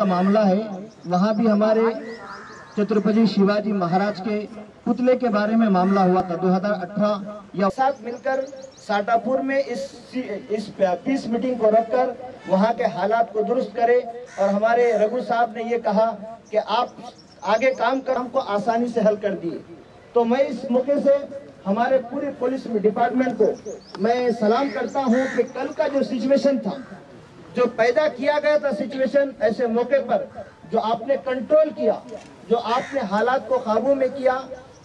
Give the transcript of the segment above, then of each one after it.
मामला है, वहाँ भी हमारे छत्रपति शिवाजी महाराज के पुतले के बारे में मामला हुआ था 2018। या साथ मिलकर साटापुर में इस पीस मीटिंग को रखकर वहाँ के हालात को दुरुस्त करें। और हमारे रघु साहब ने ये कहा कि आप आगे काम कर, हमको आसानी से हल कर दिए। तो मैं इस मौके से हमारे पूरे पुलिस डिपार्टमेंट को मैं सलाम करता हूँ कि कल का जो सिचुएशन था, जो पैदा किया गया था सिचुएशन, ऐसे मौके पर जो आपने कंट्रोल किया, जो आपने हालात को काबू में किया,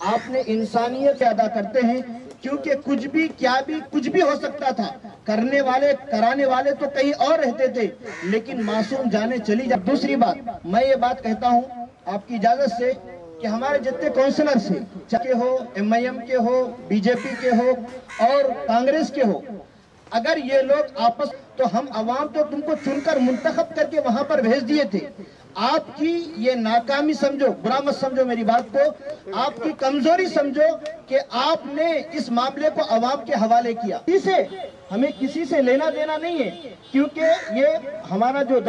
आपने इंसानियत अदा करते हैं। क्योंकि कुछ भी क्या भी कुछ भी हो सकता था, करने वाले कराने वाले तो कहीं और रहते थे, लेकिन मासूम जाने चली जा। दूसरी बात, मैं ये बात कहता हूँ आपकी इजाजत से कि हमारे जितने काउंसलर से, चाहे हो MIM के हो, बीजेपी के हो और कांग्रेस के हो, अगर ये लोग आपस, तो हम अवाम तो तुमको चुनकर मुंतखब करके वहां पर भेज दिए थे। आपकी ये नाकामी समझो, बुरा मत समझो मेरी बात को, आपकी कमजोरी समझो कि आपने इस मामले को अवाम के हवाले किया। इसे हमें किसी से लेना देना नहीं है, क्योंकि ये हमारा जो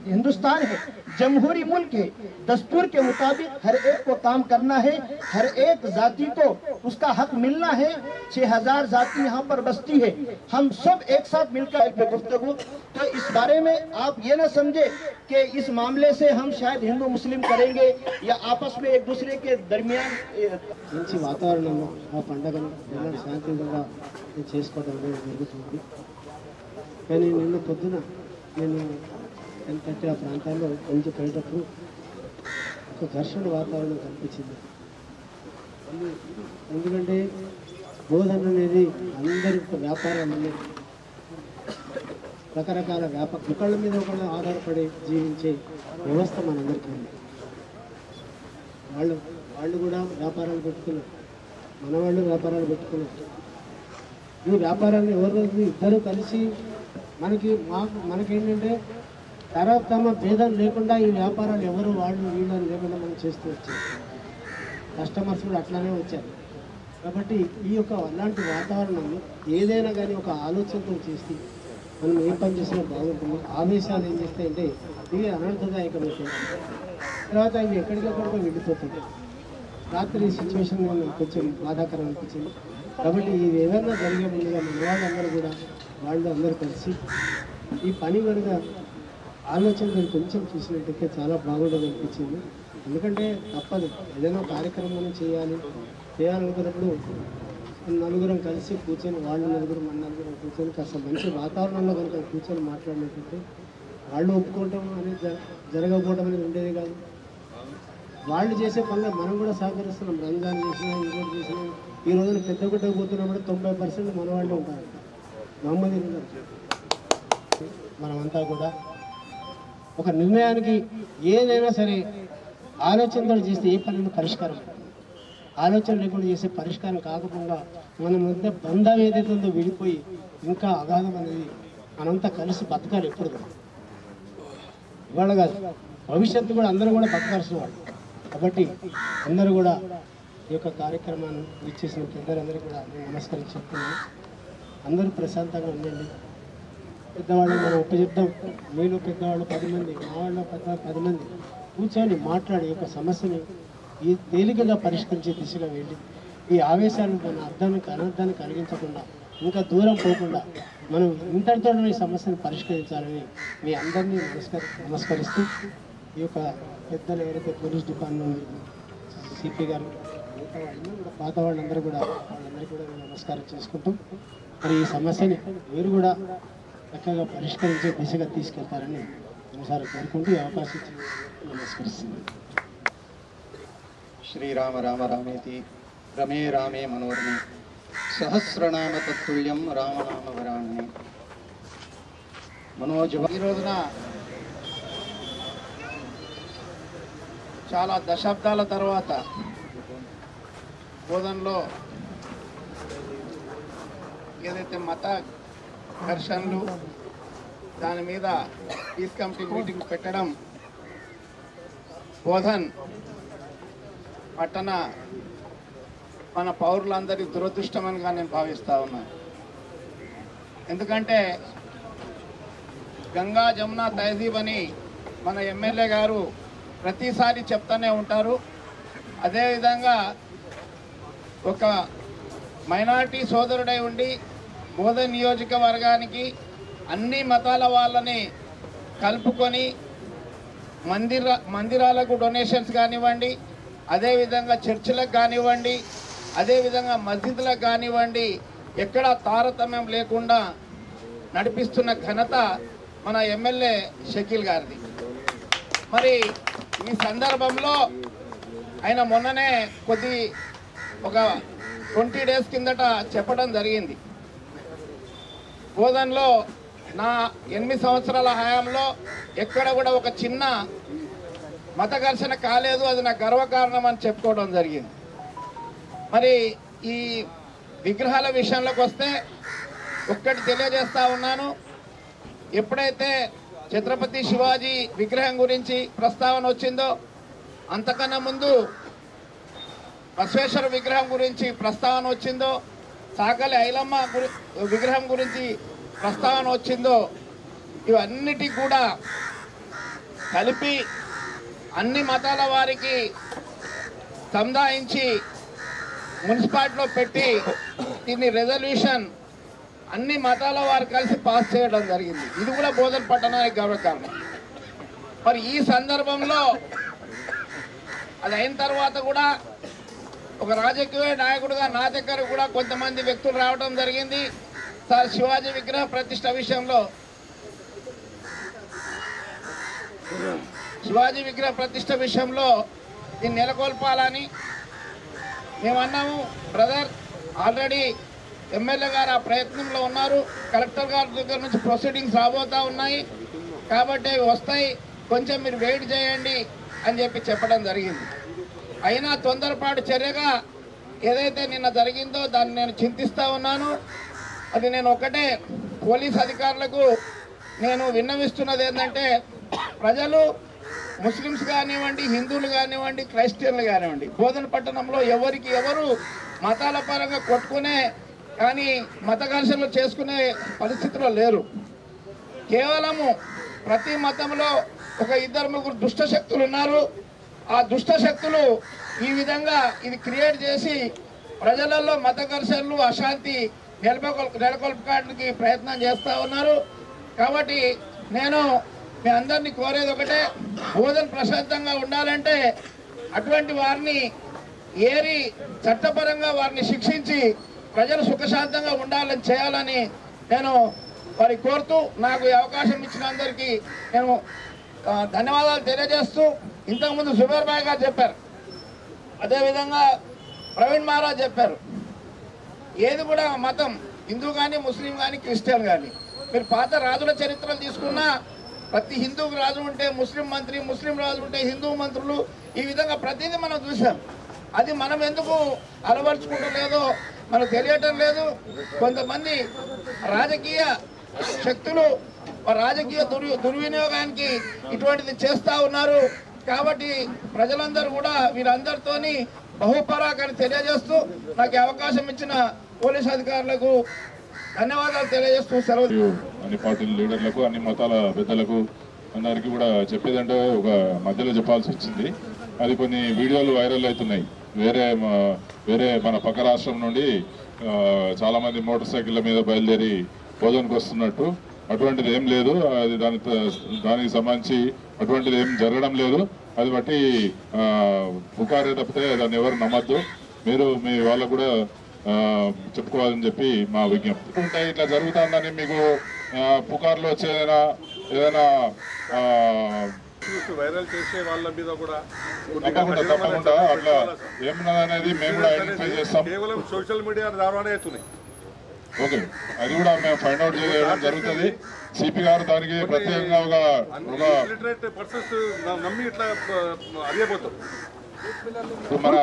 हिंदुस्तान है, जमहूरी मुल्क है, दस्तूर के मुताबिक हर एक को काम करना है, हर एक जाति को उसका हक मिलना है। 6000 जाति यहाँ पर बसती है, हम सब एक साथ मिलकर गुफ्तगू। तो इस बारे में आप ये ना समझे कि इस मामले से हम शायद हिंदू मुस्लिम करेंगे या आपस में एक दूसरे के दरमियान మంచి వాతావరణంలో ఆ పండుగను ఎలాంటి శాంతియుతంగా చేసుకోవడం జరుగుతుంది. కానీ నిన్న పొద్దున నేను ఎందుకంటే ఆ ప్రాంతాల్లో కొంచెం పోయేటప్పుడు ఒక ఘర్షణ వాతావరణం కనిపించింది. ఎందుకంటే బోధన అనేది అందరి వ్యాపారాలన్నీ రకరకాల ఒకళ్ళ మీద ఒకళ్ళు ఆధారపడి జీవించే వ్యవస్థ మనందరికీ ఉంది. వాళ్ళు కూడా వ్యాపారాలు పెట్టుకున్నారు, మన వాళ్ళు వ్యాపారాలు పెట్టుకున్నారు. ఈ వ్యాపారాన్ని ఎవరు ఇద్దరు కలిసి మనకేంటంటే తమ భేదం లేకుండా ఈ వ్యాపారాలు ఎవరు వాళ్ళు వీళ్ళని లేకుండా మనం చేస్తూ వచ్చారు. కస్టమర్స్ కూడా అట్లానే వచ్చారు. కాబట్టి ఈ యొక్క అలాంటి వాతావరణంలో ఏదైనా కానీ ఒక ఆలోచనతో చేసి మనం ఏ పని చేసినా బాగుంటుంది. ఆవేశాలు ఏం చేస్తాయంటే ఇవి అనర్థదాయకమైతే తర్వాత ఇవి ఎక్కడికక్కడికో వెళ్ళిపోతుంది. రాత్రి సిచ్యువేషన్ కొంచెం బాధాకరం అనిపించింది. కాబట్టి ఇది ఏదైనా జరిగే ముందుగా మన వాళ్ళందరూ కూడా వాళ్ళు అందరూ కలిసి ఈ పని కనుక ఆలోచన కొంచెం చూసినట్టయితే చాలా బాగుండదు అనిపించింది. ఎందుకంటే తప్పదు, ఏదైనా కార్యక్రమం చేయాలనుకున్నప్పుడు నలుగురం కలిసి కూర్చొని, వాళ్ళు నలుగురు మన నలుగురం కూర్చొని కాస్త మంచి వాతావరణంలో కనుక కూర్చొని మాట్లాడినట్టు వాళ్ళు ఒప్పుకోవటం అనేది జరగకపోవడం అనేది ఉండేది కాదు. వాళ్ళు చేసే పనులు మనం కూడా సహకరిస్తున్నాం. రంజాన్ చేసినా, ఇంకోటి చేసినా, ఈ రోజున పెద్ద గుట్టకు పోతున్నప్పుడు 90% మన వాళ్ళు ఉంటారు. మహమ్మద్ మనమంతా కూడా ఒక నిర్ణయానికి ఏదైనా సరే ఆలోచనతో చేస్తే ఏ పనులు పరిష్కారం, ఆలోచన లేకుండా చేసే పరిష్కారం కాకుండా మన మధ్య బంధం ఏదైతే ఉందో విడిపోయి ఇంకా అగాధం అనేది మనంతా కలిసి బతకాలి. ఎప్పుడు ఇవాళ కాదు, భవిష్యత్తు కూడా అందరూ కూడా బతకాల్సిన వాళ్ళు. కాబట్టి అందరూ కూడా ఈ యొక్క కార్యక్రమాన్ని ఇచ్చేసిన పెద్దలందరూ కూడా నేను నమస్కరించి చెప్తున్నాను. అందరూ ప్రశాంతంగా ఉండండి. పెద్దవాళ్ళు మనం ఉపచెప్తాం, మీలో పెద్దవాళ్ళు 10 మంది, మా వాళ్ళు 10 మంది కూర్చొని మాట్లాడి యొక్క సమస్యని ఈ తేలికగా పరిష్కరించే దిశగా వెళ్ళి ఈ ఆవేశాలు మన అనర్థాన్ని కలిగించకుండా ఇంకా దూరం పోకుండా మనం ఇంతటితో ఈ సమస్యను పరిష్కరించాలని మీ అందరినీ నమస్కరిస్తూ ఈ యొక్క పెద్దలు ఎవరైతే పోలీస్ డిపార్ట్మెంట్ సిపి గారు పాత వాళ్ళందరూ కూడా వాళ్ళందరికీ కూడా నమస్కారం చేసుకుంటూ మరి ఈ సమస్యని మీరు కూడా చక్కగా పరిష్కరించే దిశగా తీసుకెళ్తారని ఒకసారి కోరుకుంటూ ఈ అవకాశం ఇచ్చి నమస్కరిస్తున్నాను. శ్రీరామ రామ రామేతి రమే రామే మనోరమే సహస్రనామ తత్తుల్యం రామనామ వరాణ్ణి మనోజ. ఈ రోజున చాలా దశాబ్దాల తర్వాత బోధనలో ఏదైతే మత ఘర్షణలు దాని మీద పీస్ కమిటీ మీటింగ్ పెట్టడం బోధన్ పట్టణ మన పౌరులందరి దురదృష్టమనిగా నేను భావిస్తూ ఉన్నాను. ఎందుకంటే గంగా జమున తహజీబ్ అని మన ఎమ్మెల్యే గారు ప్రతిసారి చెప్తూనే ఉంటారు. అదేవిధంగా ఒక మైనారిటీ సోదరుడై ఉండి బోధన్ నియోజకవర్గానికి అన్ని మతాల వాళ్ళని కలుపుకొని మందిరాలకు డొనేషన్స్ కానివ్వండి, అదేవిధంగా చర్చిలకు కానివ్వండి, అదేవిధంగా మస్జిద్లకు కానివ్వండి, ఎక్కడ తారతమ్యం లేకుండా నడిపిస్తున్న ఘనత మన ఎమ్మెల్యే షకీల్ గారిది. మరి ఈ సందర్భంలో ఆయన మొన్ననే ఒక 20 డేస్ కిందట చెప్పడం జరిగింది. బోధన్లో నా 8 సంవత్సరాల హయాంలో ఎక్కడ కూడా ఒక చిన్న మత ఘర్షణ కాలేదు, అది నా గర్వకారణం అని చెప్పుకోవడం జరిగింది. మరి ఈ విగ్రహాల విషయంలోకి వస్తే ఒక్కటి తెలియజేస్తా ఉన్నాను. ఎప్పుడైతే ఛత్రపతి శివాజీ విగ్రహం గురించి ప్రస్తావన వచ్చిందో, అంతకన్నా ముందు బసవేశ్వర విగ్రహం గురించి ప్రస్తావన వచ్చిందో, సాకలి ఐలమ్మ విగ్రహం గురించి ప్రస్తావన వచ్చిందో, ఇవన్నిటి కూడా కలిపి అన్ని మతాల వారికి సంధాయించి మున్సిపాలిటీలో పెట్టి దీన్ని రెజల్యూషన్ అన్ని మతాల వారు కలిసి పాస్ చేయడం జరిగింది. ఇది కూడా బోధన్ పట్టణానికి గర్వకారణం. మరి ఈ సందర్భంలో అది అయిన తర్వాత కూడా ఒక రాజకీయ నాయకుడిగా నా దగ్గర కూడా కొంతమంది వ్యక్తులు రావడం జరిగింది. సార్, శివాజీ విగ్రహ ప్రతిష్ట విషయంలో దీన్ని నెలకొల్పాలని మేమన్నాము. బ్రదర్, ఆల్రెడీ ఎమ్మెల్యే గారు ఆ ప్రయత్నంలో ఉన్నారు. కలెక్టర్ గారి దగ్గర నుంచి ప్రొసీడింగ్స్ రాబోతా ఉన్నాయి కాబట్టి అవి వస్తాయి, కొంచెం మీరు వెయిట్ చేయండి అని చెప్పడం జరిగింది. అయినా తొందరపాటు చర్యగా ఏదైతే నిన్న జరిగిందో దాన్ని నేను చింతిస్తూ ఉన్నాను. అది నేను ఒకటే పోలీస్ అధికారులకు నేను విన్నవిస్తున్నది ఏంటంటే, ప్రజలు ముస్లిమ్స్ కానివ్వండి, హిందువులు కానివ్వండి, క్రైస్టియన్లు కానివ్వండి, బోధన పట్టణంలో ఎవరికి ఎవరు మతాల పరంగా కొట్టుకునే కానీ మత ఘర్షణలు చేసుకునే పరిస్థితిలో లేరు. కేవలము ప్రతి మతంలో ఒక 2-3 దుష్ట శక్తులు ఉన్నారు. ఆ దుష్ట శక్తులు ఈ విధంగా ఇది క్రియేట్ చేసి ప్రజలలో మత ఘర్షణలు, అశాంతి నెలకొల్పడానికి ప్రయత్నం చేస్తూ ఉన్నారు. కాబట్టి నేను మీ అందరినీ కోరేది ఒకటే, బోధన ప్రశాంతంగా ఉండాలంటే అటువంటి వారిని ఏరి చట్టపరంగా వారిని శిక్షించి ప్రజలు సుఖశాంతంగా ఉండాలని చేయాలని నేను వారికి కోరుతూ, నాకు ఈ అవకాశం ఇచ్చిన అందరికీ నేను ధన్యవాదాలు తెలియజేస్తూ, ఇంతకుముందు సుబేర్ భాయ్ గారు చెప్పారు, అదేవిధంగా ప్రవీణ్ మహారాజ్ చెప్పారు, ఏది కూడా మతం హిందూ కానీ, ముస్లిం కానీ, క్రిస్టియన్ కానీ, మీరు పాత రాజుల చరిత్రలు తీసుకున్నా ప్రతి హిందూకి రాజు ఉంటే ముస్లిం మంత్రి, ముస్లిం రాజు ఉంటే హిందూ మంత్రులు, ఈ విధంగా ప్రతిదీ మనం చూసాం. అది మనం ఎందుకు అలవర్చుకుంటలేదో మనకు తెలియటం లేదు. కొంతమంది రాజకీయ శక్తులు రాజకీయ దుర్వినియోగానికి ఇటువంటిది చేస్తూ ఉన్నారు. కాబట్టి ప్రజలందరూ కూడా వీరందరితోని బహుపరాకని తెలియజేస్తూ, నాకు అవకాశం ఇచ్చిన పోలీస్ అధికారులకు ధన్యవాదాలు తెలియజేస్తూ సెలవు. అన్ని పార్టీల లీడర్లకు, అన్ని మతాల పెద్దలకు అందరికీ కూడా చెప్పేదంటే ఒక మధ్యలో చెప్పాల్సి వచ్చింది. అది కొన్ని వీడియోలు వైరల్ అవుతున్నాయి. వేరే మన పక్క రాష్ట్రం నుండి చాలామంది మోటార్ సైకిళ్ళ మీద బయలుదేరి భోజనకు వస్తున్నట్టు. అటువంటిది ఏం లేదు. అది దానికి సంబంధించి అటువంటిది ఏం జరగడం లేదు. అది బట్టి పుకారే తప్పితే దాన్ని ఎవరు నమ్మద్దు. మీరు మీ వాళ్ళకు కూడా చెప్పుకోవాలని చెప్పి మా విజ్ఞప్తి. ఉంటాయి ఇట్లా జరుగుతుందని మీకు పుకార్లు వచ్చే ఏదైనా వైరల్ చేసే వాళ్ళ మీద కూడా తప్పకుండా అట్లా ఏమన్నదనేది మేము కూడా ఐడెంటిఫై చేస్తాం. కేవలం సోషల్ మీడియా ద్వారా అవుతున్నాయి. ఓకే, అది కూడా మేము ఫైండ్ అవుట్ చేయడం జరుగుతుంది. సిపి గారు దానికి ప్రత్యేకంగా ఒక పర్సన్స్ నమ్మి ఇట్లా అడిగిపోతాం. మన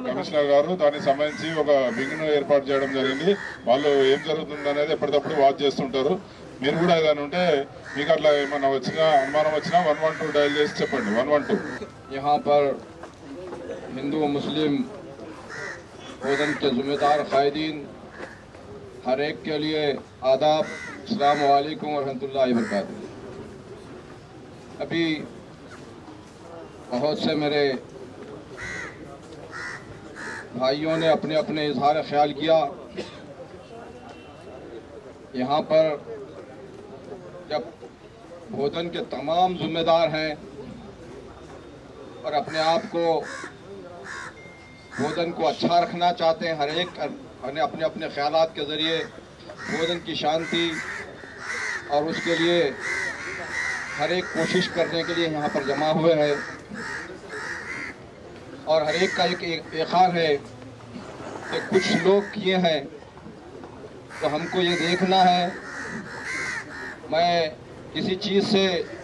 కమిషనర్ గారు దానికి సంబంధించి ఒక వింగ్ను ఏర్పాటు చేయడం జరిగింది. వాళ్ళు ఏం జరుగుతుంది అనేది ఎప్పటికప్పుడు వాచ్ చేస్తుంటారు. మీరు కూడా ఏదైనా ఉంటే మీకు అట్లా ఏమన్నా వచ్చినా అనుమానం వచ్చినా 112 డయల్ చేసి చెప్పండి. 112. यहाँ पर हिंदू मुस्लिम बोधन के जिम्मेदार कायदीन हर एक के लिए आदाब, अस्सलाम वालेकुम व रहमतुल्लाहि व बरकातुहू। अभी बहुत से मेरे भाइयों ने अपने अपने इजहार ख्याल किया। यहाँ पर जब भोजन के तमाम जिम्मेदार हैं और अपने आप को भोजन को अच्छा रखना चाहते हैं, हर एक अपने अपने ख्यालात के ज़रिए भोजन की शांति और उसके लिए हर एक कोशिश करने के लिए यहाँ पर जमा हुए हैं। और हर एक का एक ख्याल है कि कुछ लोग किए हैं तो हमको ये देखना है। मैं किसी चीज़ से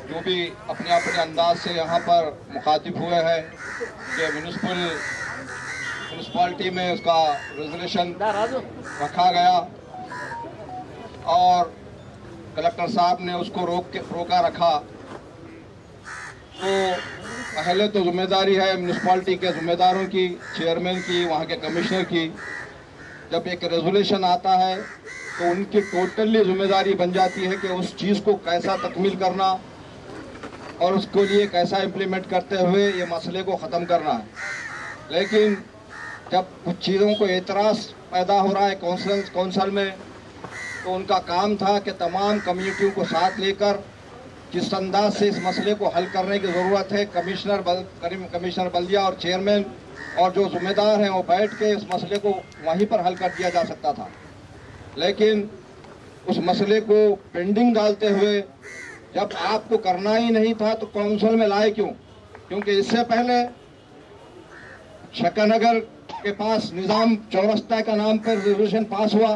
जो भी अपने अपने अंदाज से यहाँ पर मुखातिब हुए हैं कि म्यूनसिपालिटी में उसका रेजोल्यूशन रखा गया और कलेक्टर साहब ने उसको रोका रखा, तो पहले तो जिम्मेदारी है म्यूनसिपालिटी के ज़िम्मेदारों की, चेयरमैन की, वहाँ के कमिश्नर की। जब एक रेजोल्यूशन आता है तो उनकी टोटली जिम्मेदारी बन जाती है कि उस चीज़ को कैसा तकमील करना और उसके लिए कैसा इम्प्लीमेंट करते हुए ये मसले को ख़त्म करना है। लेकिन जब कुछ चीज़ों को एतराज़ पैदा हो रहा है कौंसल में, तो उनका काम था कि तमाम कम्युनिटियों को साथ लेकर किस अंदाज से इस मसले को हल करने की ज़रूरत है। कमिश्नर बल्दिया और चेयरमैन और जो ज़िम्मेदार हैं वो बैठ के इस मसले को वहीं पर हल कर दिया जा सकता था। लेकिन उस मसले को पेंडिंग डालते हुए जब आपको करना ही नहीं था तो कौंसिल में लाए क्यों? क्योंकि इससे पहले शक्करनगर के पास निज़ाम चौरस्ता का नाम पर रेजोल्यूशन पास हुआ।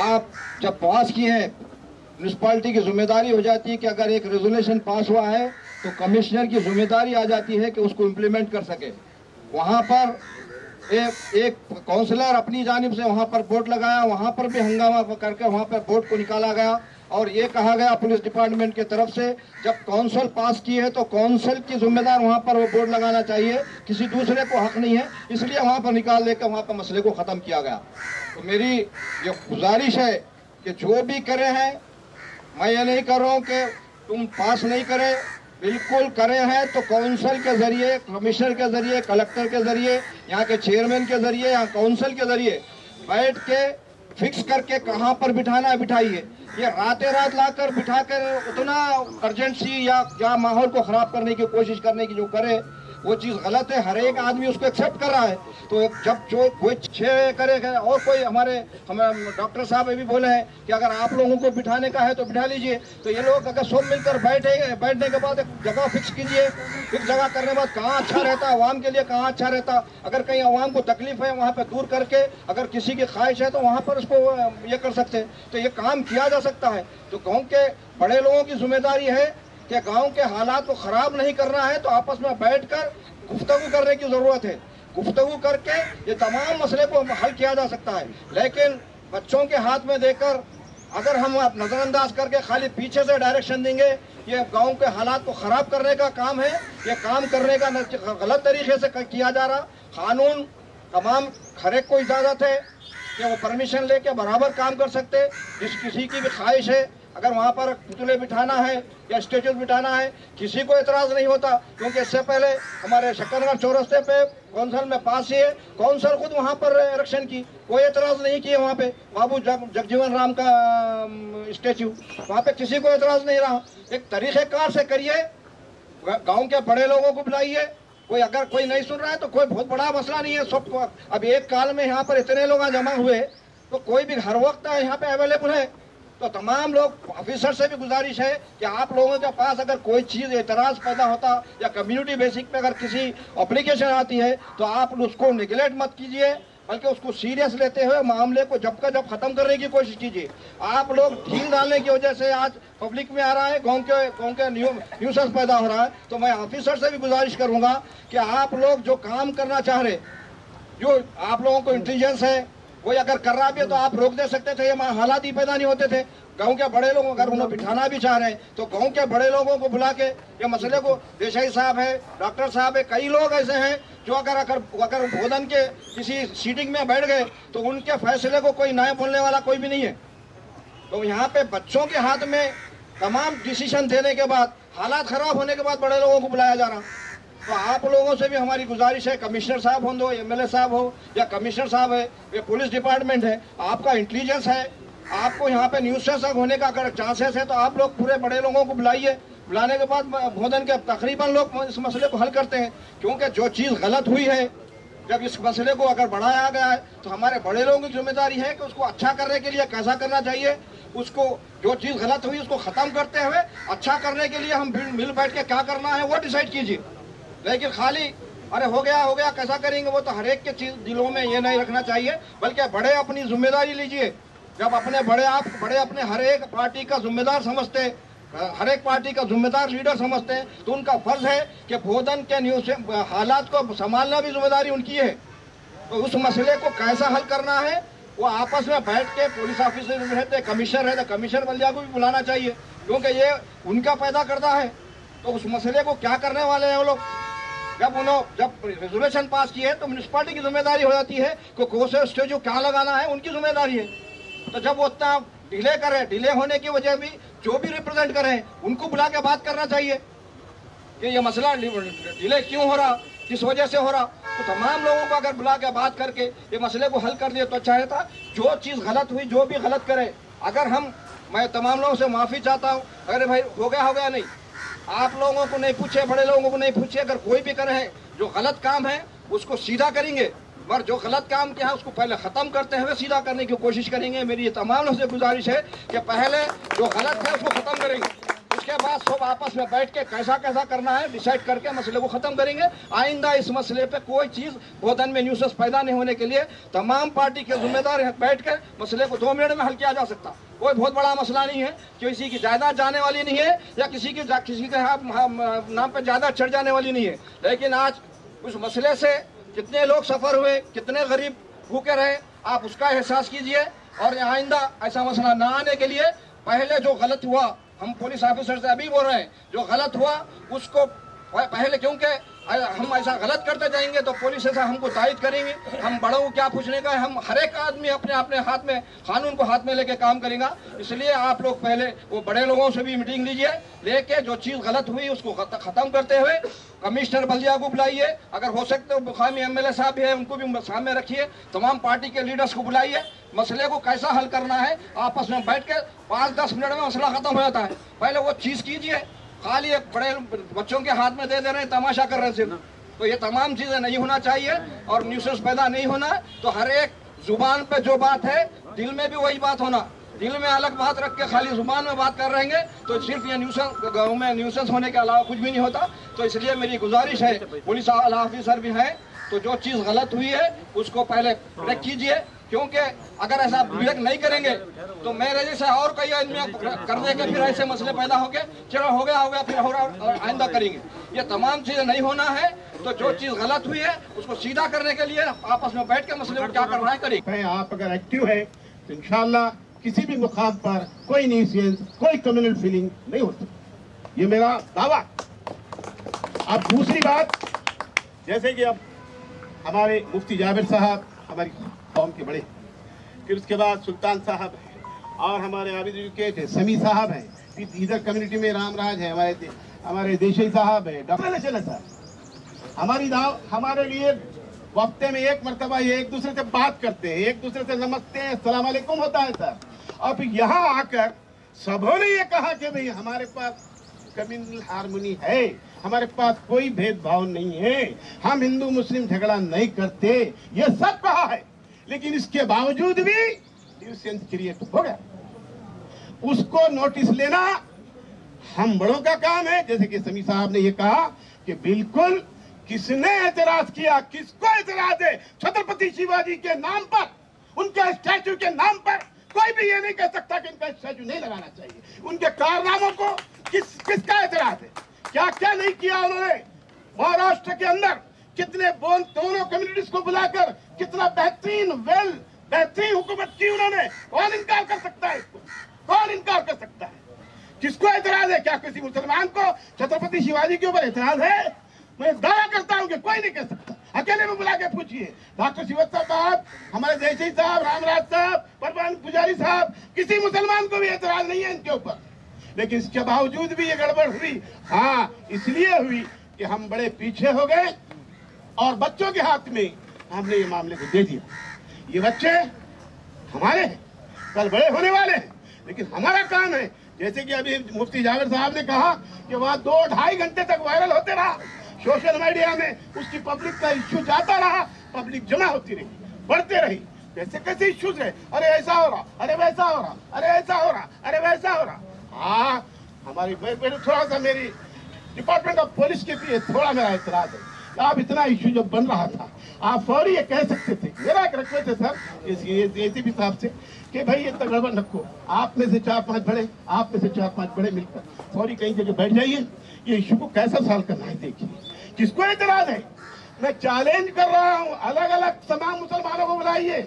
आप जब पास किए हैं, म्यूनसिपालिटी की जिम्मेदारी हो जाती है कि अगर एक रेजोल्यूशन पास हुआ है तो कमिश्नर की जिम्मेदारी आ जाती है कि उसको इम्प्लीमेंट कर सके। वहाँ पर एक काउंसलर अपनी जानिब से वहाँ पर बोर्ड लगाया, वहाँ पर भी हंगामा करके वहाँ पर बोर्ड को निकाला गया और ये कहा गया पुलिस डिपार्टमेंट की तरफ से जब काउंसिल पास की है तो काउंसिल की जिम्मेदार वहाँ पर वो बोर्ड लगाना चाहिए, किसी दूसरे को हक नहीं है, इसलिए वहाँ पर निकाल लेकर वहाँ पर मसले को ख़त्म किया गया। तो मेरी ये गुजारिश है कि जो भी करे हैं, मैं ये नहीं कर रहा हूँ कि तुम पास नहीं करे, बिल्कुल करे हैं तो काउंसिल के ज़रिए, कमिश्नर के ज़रिए, कलेक्टर के ज़रिए, यहाँ के चेयरमैन के ज़रिए, यहाँ काउंसिल के ज़रिए बैठ के फिक्स करके कहाँ पर बिठाना है बिठाइए। ये रातें रात लाकर बिठाकर उतना अर्जेंसी या माहौल को ख़राब करने की कोशिश करने की जो करे वो चीज़ गलत है। हर एक आदमी उसको एक्सेप्ट कर रहा है। तो जब जो कोई छः करेगा और कोई हमारे डॉक्टर साहब ये भी बोले हैं कि अगर आप लोगों को बिठाने का है तो बिठा लीजिए। तो ये लोग अगर सब मिलकर बैठने के बाद एक जगह फिक्स कीजिए। फिक्स जगह करने के बाद कहाँ अच्छा रहता, आवाम के लिए कहाँ अच्छा रहता, अगर कहीं आवाम को तकलीफ है वहाँ पर दूर करके, अगर किसी की ख्वाहिश है तो वहाँ पर उसको ये कर सकते हैं। तो ये काम किया जा सकता है। तो गाँव के बड़े लोगों की जिम्मेदारी है कि गांव के हालात को ख़राब नहीं करना है, तो आपस में बैठकर गुफ्तगू करने की ज़रूरत है। गुफ्तगू करके ये तमाम मसले को हल किया जा सकता है। लेकिन बच्चों के हाथ में देकर अगर हम नज़रअंदाज करके खाली पीछे से डायरेक्शन देंगे, ये गांव के हालात को ख़राब करने का काम है। ये काम करने का गलत तरीके से किया जा रहा। कानून तमाम हर एक को इजाज़त है कि वो परमिशन लेके बराबर काम कर सकते। जिस किसी की भी ख्वाहिश है अगर वहाँ पर पुतले बिठाना है या स्टेचू बिठाना है, किसी को एतराज़ नहीं होता। क्योंकि इससे पहले हमारे शक्करनगर चौरस्ते पे कौंसिल में पास ही है, कौंसिल खुद वहाँ पर इलेक्शन की, कोई एतराज़ नहीं किए। वहाँ पे बाबू जगजीवन राम का स्टेचू, वहाँ पे किसी को एतराज़ नहीं रहा। एक तरीक़ेकार से करिए, गाँव के बड़े लोगों को बुलाइए। कोई अगर कोई नहीं सुन रहा है तो कोई बहुत बड़ा मसला नहीं है। सबको अब एक काल में यहाँ पर इतने लोग जमा हुए तो कोई भी हर वक्त यहाँ पे अवेलेबल है। तो तमाम लोग ऑफिसर से भी गुजारिश है कि आप लोगों के पास अगर कोई चीज़ एतराज़ पैदा होता या कम्युनिटी बेसिक पे अगर किसी एप्लीकेशन आती है तो आप उसको निगलेक्ट मत कीजिए, बल्कि उसको सीरियस लेते हुए मामले को जब का जब ख़त्म करने की कोशिश कीजिए। आप लोग ढील डालने की वजह से आज पब्लिक में आ रहा है, गाँव के न्यूसेंस पैदा हो रहा है। तो मैं ऑफिसर से भी गुजारिश करूँगा कि आप लोग जो काम करना चाह रहे, जो आप लोगों को इंटेलिजेंस है, कोई अगर कर रहा भी है तो आप रोक दे सकते थे। ये हालात ही पैदा नहीं होते थे। गांव के बड़े लोग अगर उन्हें बिठाना भी चाह रहे हैं तो गांव के बड़े लोगों को बुला के ये मसले को, देसाई साहब है, डॉक्टर साहब है, कई लोग ऐसे हैं जो अगर भोजन के किसी सीटिंग में बैठ गए तो उनके फैसले को कोई ना बोलने वाला कोई भी नहीं है। तो यहाँ पे बच्चों के हाथ में तमाम डिसीजन देने के बाद हालात खराब होने के बाद बड़े लोगों को बुलाया जा रहा। तो आप लोगों से भी हमारी गुजारिश है, कमिश्नर साहब हो, एमएलए साहब हो या कमिश्नर साहब है, ये पुलिस डिपार्टमेंट है, आपका इंटेलिजेंस है, आपको यहाँ पे न्यूज़ होने का अगर चांसेस है तो आप लोग पूरे बड़े लोगों को बुलाइए। बुलाने के बाद भोजन के तकरीबन लोग इस मसले को हल करते हैं, क्योंकि जो चीज़ गलत हुई है, जब इस मसले को अगर बढ़ाया गया है तो हमारे बड़े लोगों की जिम्मेदारी है कि उसको अच्छा करने के लिए कैसा करना चाहिए, उसको जो चीज़ गलत हुई उसको ख़त्म करते हुए अच्छा करने के लिए हम मिल बैठ के क्या करना है वो डिसाइड कीजिए। लेकिन खाली अरे हो गया कैसा करेंगे, वो तो हर एक के चीज दिलों में ये नहीं रखना चाहिए, बल्कि बड़े अपनी जिम्मेदारी लीजिए। जब अपने बड़े अपने हर एक पार्टी का जिम्मेदार समझते, हर एक पार्टी का जिम्मेदार लीडर समझते हैं, तो उनका फर्ज है कि भोजन के न्यूज़ हालात को संभालना भी जिम्मेदारी उनकी है। तो उस मसले को कैसा हल करना है वो आपस में बैठ के पुलिस ऑफिसर रहते, कमिश्नर है तो कमिश्नर बलिया को भी बुलाना चाहिए, क्योंकि ये उनका पैदा करता है। तो उस मसले को क्या करने वाले हैं वो लोग, जब रेजोल्यूशन पास की है तो म्यूनिसिपालिटी की जिम्मेदारी हो जाती है कि कौन से स्टेज क्या लगाना है, उनकी जिम्मेदारी है। तो जब वो उतना डिले करें, डिले होने की वजह भी जो भी रिप्रेजेंट करें उनको बुला के बात करना चाहिए कि ये मसला डिले क्यों हो रहा, किस वजह से हो रहा। तो तमाम लोगों को अगर बुला के बात करके ये मसले को हल कर दिया तो अच्छा था। जो चीज़ गलत हुई, जो भी गलत करे, अगर मैं तमाम लोगों से माफ़ी चाहता हूँ, अरे भाई हो गया नहीं, आप लोगों को नहीं पूछे, बड़े लोगों को नहीं पूछे, अगर कोई भी करे है जो गलत काम है उसको सीधा करेंगे, मगर जो गलत काम किया है उसको पहले ख़त्म करते हुए सीधा करने की कोशिश करेंगे। मेरी ये तमाम लोगों से गुजारिश है कि पहले जो गलत है उसको ख़त्म करेंगे, उसके बाद सब आपस में बैठ के कैसा करना है डिसाइड करके मसले को ख़त्म करेंगे। आइंदा इस मसले पे कोई चीज़ भोजन में न्यूसेंस पैदा नहीं होने के लिए तमाम पार्टी के जिम्मेदार बैठ कर मसले को 2 मिनट में हल किया जा सकता। कोई बहुत बड़ा मसला नहीं है, किसी की जायदाद जाने वाली नहीं है या किसी के नाम पे जायदाद चढ़ जाने वाली नहीं है। लेकिन आज उस मसले से कितने लोग सफ़र हुए, कितने गरीब भूखे रहे, आप उसका एहसास कीजिए। और आइंदा ऐसा मसला ना आने के लिए पहले जो गलत हुआ, हम पुलिस ऑफिसर से अभी बोल रहे हैं, जो गलत हुआ उसको पहले, क्योंकि हम ऐसा गलत करते जाएंगे तो पुलिस ऐसा हमको तायद करेंगे। हम बड़ों को क्या पूछने का है, हम हर एक आदमी अपने हाथ में कानून को हाथ में लेके काम करेगा। इसलिए आप लोग पहले वो बड़े लोगों से भी मीटिंग लीजिए, लेके जो चीज़ गलत हुई उसको ख़त्म करते हुए कमिश्नर बलिया को बुलाइए, अगर हो सकते तो मुकामी एमएलए साहब भी है उनको भी सामने रखिए, तमाम पार्टी के लीडर्स को बुलाइए, मसले को कैसा हल करना है आपस में बैठ के 5-10 मिनट में मसला ख़त्म हो जाता है। पहले वो चीज़ कीजिए, खाली एक बड़े बच्चों के हाथ में दे रहे हैं, तमाशा कर रहे हैं सिर्फ। तो ये तमाम चीज़ें नहीं होना चाहिए और न्यूसेंस पैदा नहीं होना। तो हर एक जुबान पे जो बात है दिल में भी वही बात होना, दिल में अलग बात रख के खाली जुबान में बात कर रहेंगे तो सिर्फ ये न्यूसेंस गाँव में न्यूसेंस होने के अलावा कुछ भी नहीं होता। तो इसलिए मेरी गुजारिश है, पुलिस ऑफिसर भी हैं तो जो चीज़ गलत हुई है उसको पहले ब्रेक कीजिए, क्योंकि अगर ऐसा ब्रेक नहीं करेंगे तो मेरे जैसे और कई आदमी कर देंगे, फिर ऐसे मसले पैदा हो गए, चलो हो गया फिर हो रहा, आइंदा करेंगे। ये तमाम चीज़ें नहीं होना है। तो जो चीज़ गलत हुई है उसको सीधा करने के लिए आपस में बैठ के मसले को क्या करना है करेंगे। आप अगर एक्टिव है तो इंशाल्लाह किसी भी मुकाम पर कोई न्यूसेंस, कोई कम्युनल फीलिंग नहीं होती, ये मेरा दावा। अब दूसरी बात, जैसे कि अब हमारे मुफ्ती जाबिर साहब हमारी कौम के बड़े, फिर उसके बाद सुल्तान साहब हैं और हमारे आबिद एजुकेट समी साहब हैं, फिर इधर कम्युनिटी में रामराज है, हमारे देशी साहब हैं, डॉक्टर चला साहब। हमारे लिए वक्ते में एक मरतबा ये एक दूसरे से बात करते हैं, एक दूसरे से नमस्ते हैं, अस्सलाम वालेकुम होता है सर। अब यहाँ आकर सबों ने ये कहा कि भाई हमारे पास कम्युनल हार्मनी है, हमारे पास कोई भेदभाव नहीं है, हम हिंदू मुस्लिम झगड़ा नहीं करते, ये सब कहा है। लेकिन इसके बावजूद भी न्यूसेंस क्रिएट हो गया, उसको नोटिस लेना हम बड़ों का काम है। जैसे कि समी साहब ने ये कहा कि बिल्कुल किसने एतराज किया, किसको एतराज है छत्रपति शिवाजी के नाम पर, उनके स्टैचू के नाम पर कोई भी ये नहीं कह सकता कि इनका स्टैचू नहीं लगाना चाहिए। उनके कारनामों को किसका एतराज है, क्या क्या नहीं किया उन्होंने। महाराष्ट्र के अंदर कितने दोनों कम्युनिटीज को बुलाकर कितना बेहतरीन हुकूमत की उन्होंने, कौन इनकार कर सकता है इसको, कौन इनकार कर सकता है। किसको एतराज है, क्या किसी मुसलमान को छत्रपति शिवाजी के ऊपर एतराज है? मैं दावा करता हूं कि कोई नहीं कह सकता। अकेले में बुला के पूछिए, डॉक्टर श्रीवास्तव साहब, हमारे देशी साहब, रामराज साहब, परवान पुजारी साहब, किसी मुसलमान को भी एतराज नहीं है इनके ऊपर। लेकिन इसके बावजूद भी ये गड़बड़ हुई। हाँ, इसलिए हुई कि हम बड़े पीछे हो गए और बच्चों के हाथ में हमने ये मामले को दे दिया। ये बच्चे हमारे हैं, कल बड़े होने वाले हैं, लेकिन हमारा काम है, जैसे कि अभी मुफ्ती जावेद साहब ने कहा कि वहाँ 2-2.5 घंटे तक वायरल होते रहा सोशल मीडिया में, उसकी पब्लिक का इश्यू जाता रहा, पब्लिक जमा होती रही, बढ़ते रही, कैसे कैसे इश्यूज है, अरे ऐसा हो रहा, अरे वैसा हो रहा, अरे ऐसा हो रहा, अरे वैसा हो रहा। हाँ, हमारी थोड़ा सा मेरी डिपार्टमेंट ऑफ पुलिस के लिए थोड़ा मेरा एतराज है। आप इतना इश्यू जब बन रहा था, आप फौरी ये कह सकते थे, मेरा एक रिक्वेस्ट है सर एसीपी साहब से कि भाई ये गड़बड़ रखो, आप में से 4-5 बड़े, आप में से 4-5 बड़े मिलकर फौरी कहीं जगह बैठ जाइए, ये इश्यू को कैसा सॉल्व करना है देखिए। किसको एतराज है? मैं चैलेंज कर रहा हूँ, अलग अलग तमाम मुसलमानों को बुलाइए,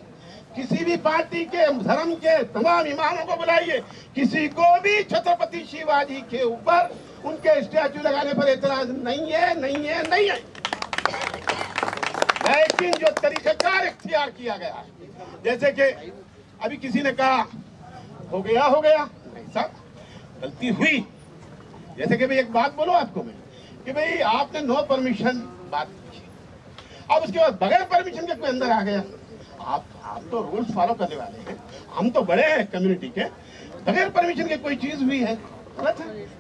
किसी भी पार्टी के धर्म के तमाम इमामों को बुलाइए, किसी को भी छत्रपति शिवाजी के ऊपर उनके स्टैचू लगाने पर एतराज नहीं है, नहीं है, नहीं है। लेकिन जो तरीकाकार इख्तियार किया गया, जैसे कि अभी किसी ने कहा हो गया नहीं साहब, गलती हुई। जैसे कि भाई एक बात बोलो आपको मैं कि भाई आपने नो परमिशन बात की, अब उसके बाद बगैर परमिशन के कोई अंदर आ गया, आप तो रूल्स फॉलो करने वाले हैं, हम तो बड़े हैं कम्युनिटी के, बगैर परमिशन के कोई चीज हुई है,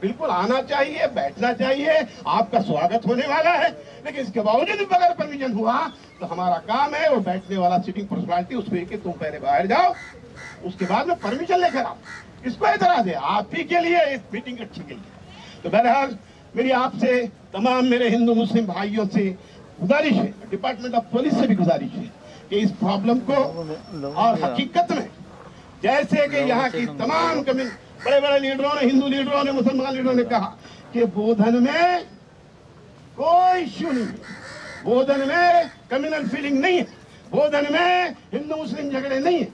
बिल्कुल आना चाहिए, बैठना चाहिए, आपका स्वागत होने वाला है, लेकिन इसके बावजूद बगैर परमिशन हुआ तो हमारा काम है वो बैठने वाला सिटिंग पर्सनालिटी उसको कि तुम पहले बाहर जाओ, उसके बाद में परमिशन लेकर आओ। इसको एतराज है आप ही के लिए, इस मीटिंग अच्छी के लिए। तो बहरहाल मेरी आपसे तमाम मेरे हिंदू मुस्लिम भाइयों से गुजारिश है, डिपार्टमेंट ऑफ पुलिस से भी गुजारिश है कि इस प्रॉब्लम को, और हकीकत में जैसे कि यहाँ की तमाम बड़े बड़े लीडरों ने, हिंदू लीडरों ने, मुसलमान लीडरों ने कहा कि बोधन में कोई इश्यू नहीं है, बोधन में कम्युनल फीलिंग नहीं है, बोधन में हिंदू मुस्लिम झगड़े नहीं है,